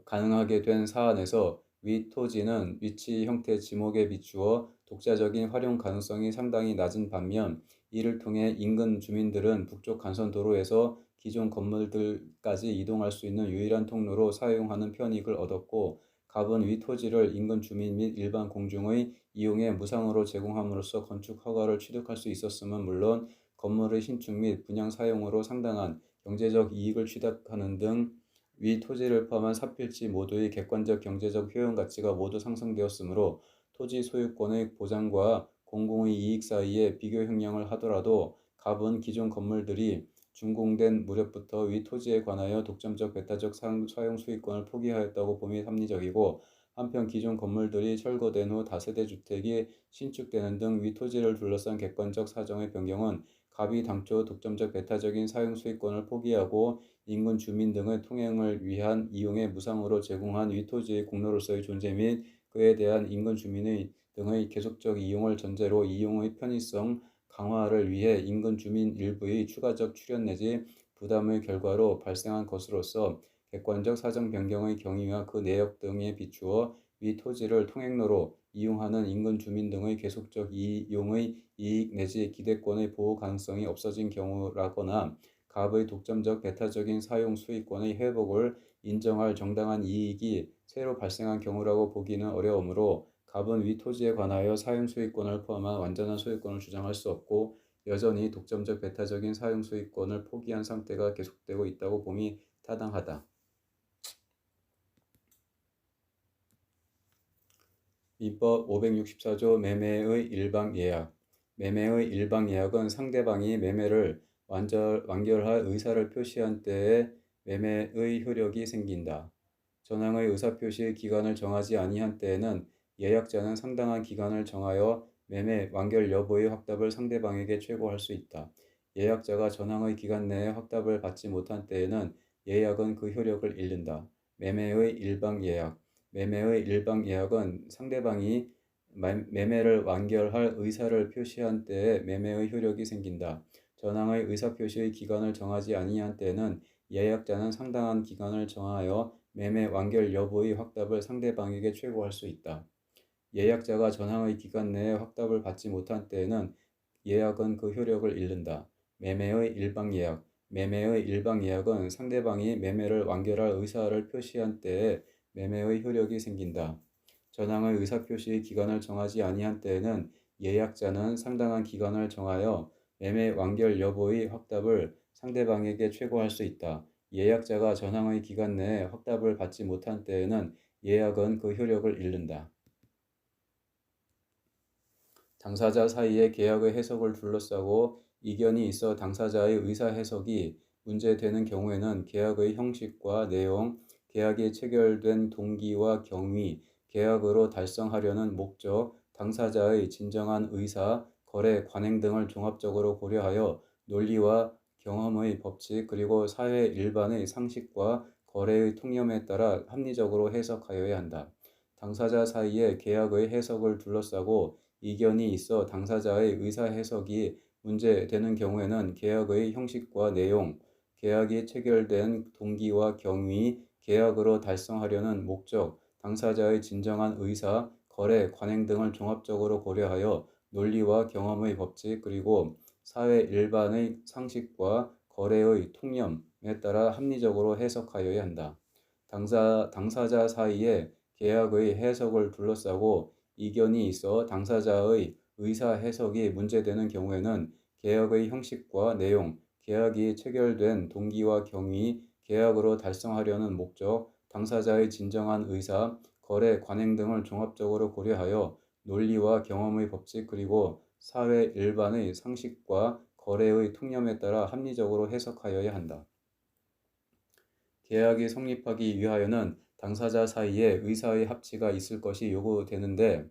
가능하게 된 사안에서 위 토지는 위치 형태 지목에 비추어 독자적인 활용 가능성이 상당히 낮은 반면 이를 통해 인근 주민들은 북쪽 간선도로에서 기존 건물들까지 이동할 수 있는 유일한 통로로 사용하는 편익을 얻었고 갑은 위 토지를 인근 주민 및 일반 공중의 이용에 무상으로 제공함으로써 건축 허가를 취득할 수 있었음은 물론 건물의 신축 및 분양 사용으로 상당한 경제적 이익을 취득하는 등 위 토지를 포함한 사필지 모두의 객관적 경제적 효용 가치가 모두 상승되었으므로 토지 소유권의 보장과 공공의 이익 사이에 비교 형량을 하더라도 갑은 기존 건물들이 준공된 무렵부터 위 토지에 관하여 독점적 배타적 사용 수익권을 포기하였다고 봄이 합리적이고, 한편 기존 건물들이 철거된 후 다세대 주택이 신축되는 등 위 토지를 둘러싼 객관적 사정의 변경은 갑이 당초 독점적 배타적인 사용 수익권을 포기하고 인근 주민 등의 통행을 위한 이용에 무상으로 제공한 위 토지의 공로로서의 존재 및 그에 대한 인근 주민의 등의 계속적 이용을 전제로 이용의 편의성 강화를 위해 인근 주민 일부의 추가적 출연 내지 부담의 결과로 발생한 것으로서 객관적 사정 변경의 경위와 그 내역 등에 비추어 위 토지를 통행로로 이용하는 인근 주민 등의 계속적 이용의 이익 내지 기대권의 보호 가능성이 없어진 경우라거나 갑의 독점적 배타적인 사용 수익권의 회복을 인정할 정당한 이익이 새로 발생한 경우라고 보기는 어려우므로 갑은 위 토지에 관하여 사용 수익권을 포함한 완전한 소유권을 주장할 수 없고 여전히 독점적 배타적인 사용 수익권을 포기한 상태가 계속되고 있다고 봄이 타당하다. 민법 564조 매매의 일방 예약. 매매의 일방 예약은 상대방이 매매를 완결할 의사를 표시한 때에 매매의 효력이 생긴다. 전항의 의사표시 기간을 정하지 아니한 때에는 예약자는 상당한 기간을 정하여 매매 완결 여부의 확답을 상대방에게 최고할 수 있다. 예약자가 전항의 기간 내에 확답을 받지 못한 때에는 예약은 그 효력을 잃는다. 매매의 일방 예약. 매매의 일방 예약은 상대방이 매매를 완결할 의사를 표시한 때에 매매의 효력이 생긴다. 전항의 의사표시의 기간을 정하지 아니한 때에는 예약자는 상당한 기간을 정하여 매매 완결 여부의 확답을 상대방에게 최고할 수 있다. 예약자가 전항의 기간 내에 확답을 받지 못한 때에는 예약은 그 효력을 잃는다. 매매의 일방 예약. 매매의 일방 예약은 상대방이 매매를 완결할 의사를 표시한 때에 매매의 효력이 생긴다. 전항의 의사표시의 기간을 정하지 아니한 때에는 예약자는 상당한 기간을 정하여 매매 완결 여부의 확답을 상대방에게 최고할 수 있다. 예약자가 전항의 기간 내에 확답을 받지 못한 때에는 예약은 그 효력을 잃는다. 당사자 사이의 계약의 해석을 둘러싸고 이견이 있어 당사자의 의사 해석이 문제되는 경우에는 계약의 형식과 내용, 계약이 체결된 동기와 경위, 계약으로 달성하려는 목적, 당사자의 진정한 의사, 거래 관행 등을 종합적으로 고려하여 논리와 경험의 법칙 그리고 사회 일반의 상식과 거래의 통념에 따라 합리적으로 해석하여야 한다. 당사자 사이의 계약의 해석을 둘러싸고 이견이 있어 당사자의 의사 해석이 문제되는 경우에는 계약의 형식과 내용, 계약이 체결된 동기와 경위, 계약으로 달성하려는 목적, 당사자의 진정한 의사, 거래 관행 등을 종합적으로 고려하여 논리와 경험의 법칙 그리고 사회 일반의 상식과 거래의 통념에 따라 합리적으로 해석하여야 한다. 당사자 사이의 계약의 해석을 둘러싸고 이견이 있어 당사자의 의사 해석이 문제되는 경우에는 계약의 형식과 내용, 계약이 체결된 동기와 경위, 계약으로 달성하려는 목적, 당사자의 진정한 의사, 거래 관행 등을 종합적으로 고려하여 논리와 경험의 법칙 그리고 사회 일반의 상식과 거래의 통념에 따라 합리적으로 해석하여야 한다. 계약이 성립하기 위하여는 당사자 사이에 의사의 합치가 있을 것이 요구되는데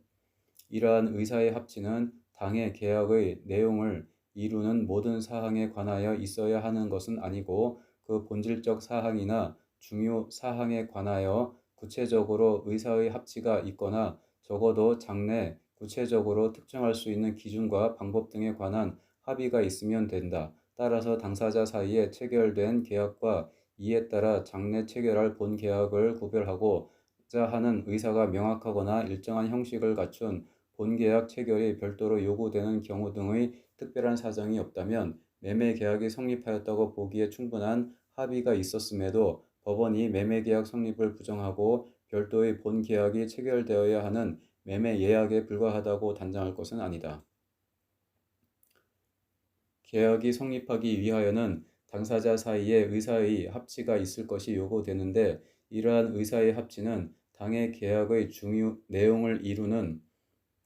이러한 의사의 합치는 당해 계약의 내용을 이루는 모든 사항에 관하여 있어야 하는 것은 아니고 그 본질적 사항이나 중요 사항에 관하여 구체적으로 의사의 합치가 있거나 적어도 장래 구체적으로 특정할 수 있는 기준과 방법 등에 관한 합의가 있으면 된다. 따라서 당사자 사이에 체결된 계약과 이에 따라 장래 체결할 본 계약을 구별하고자 하는 의사가 명확하거나 일정한 형식을 갖춘 본계약 체결이 별도로 요구되는 경우 등의 특별한 사정이 없다면 매매 계약이 성립하였다고 보기에 충분한 합의가 있었음에도 법원이 매매 계약 성립을 부정하고 별도의 본 계약이 체결되어야 하는 매매 예약에 불과하다고 단정할 것은 아니다. 계약이 성립하기 위하여는 당사자 사이에 의사의 합치가 있을 것이 요구되는데 이러한 의사의 합치는 당해 계약의 중요 내용을 이루는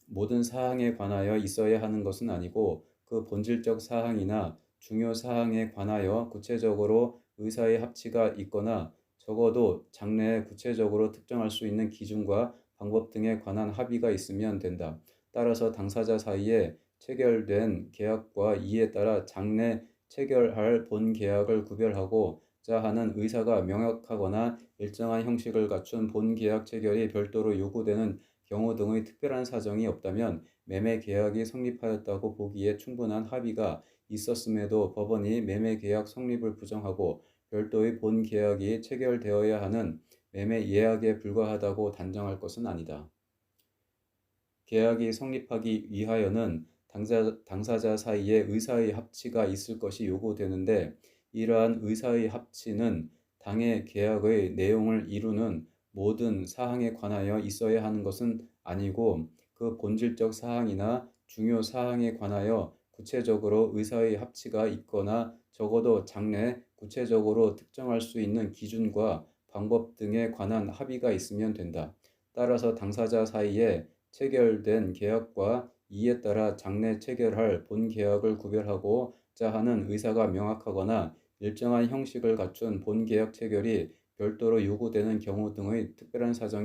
모든 사항에 관하여 있어야 하는 것은 아니고 그 본질적 사항이나 중요 사항에 관하여 구체적으로 의사의 합치가 있거나 적어도 장래에 구체적으로 특정할 수 있는 기준과 방법 등에 관한 합의가 있으면 된다. 따라서 당사자 사이에 체결된 계약과 이에 따라 장래 체결할 본 계약을 구별하고자 하는 의사가 명확하거나 일정한 형식을 갖춘 본 계약 체결이 별도로 요구되는 경우 등의 특별한 사정이 없다면 매매 계약이 성립하였다고 보기에 충분한 합의가 있었음에도 법원이 매매 계약 성립을 부정하고 별도의 본 계약이 체결되어야 하는 매매 예약에 불과하다고 단정할 것은 아니다. 계약이 성립하기 위하여는 당사자 사이에 의사의 합치가 있을 것이 요구되는데 이러한 의사의 합치는 당해 계약의 내용을 이루는 모든 사항에 관하여 있어야 하는 것은 아니고 그 본질적 사항이나 중요 사항에 관하여 구체적으로 의사의 합치가 있거나 적어도 장래 구체적으로 특정할 수 있는 기준과 방법 등에 관한 합의가 있으면 된다. 따라서 당사자 사이에 체결된 계약과 이에 따라 장래 체결할 본 계약을 구별하고자 하는 의사가 명확하거나 일정한 형식을 갖춘 본 계약 체결이 별도로 요구되는 경우 등의 특별한 사정이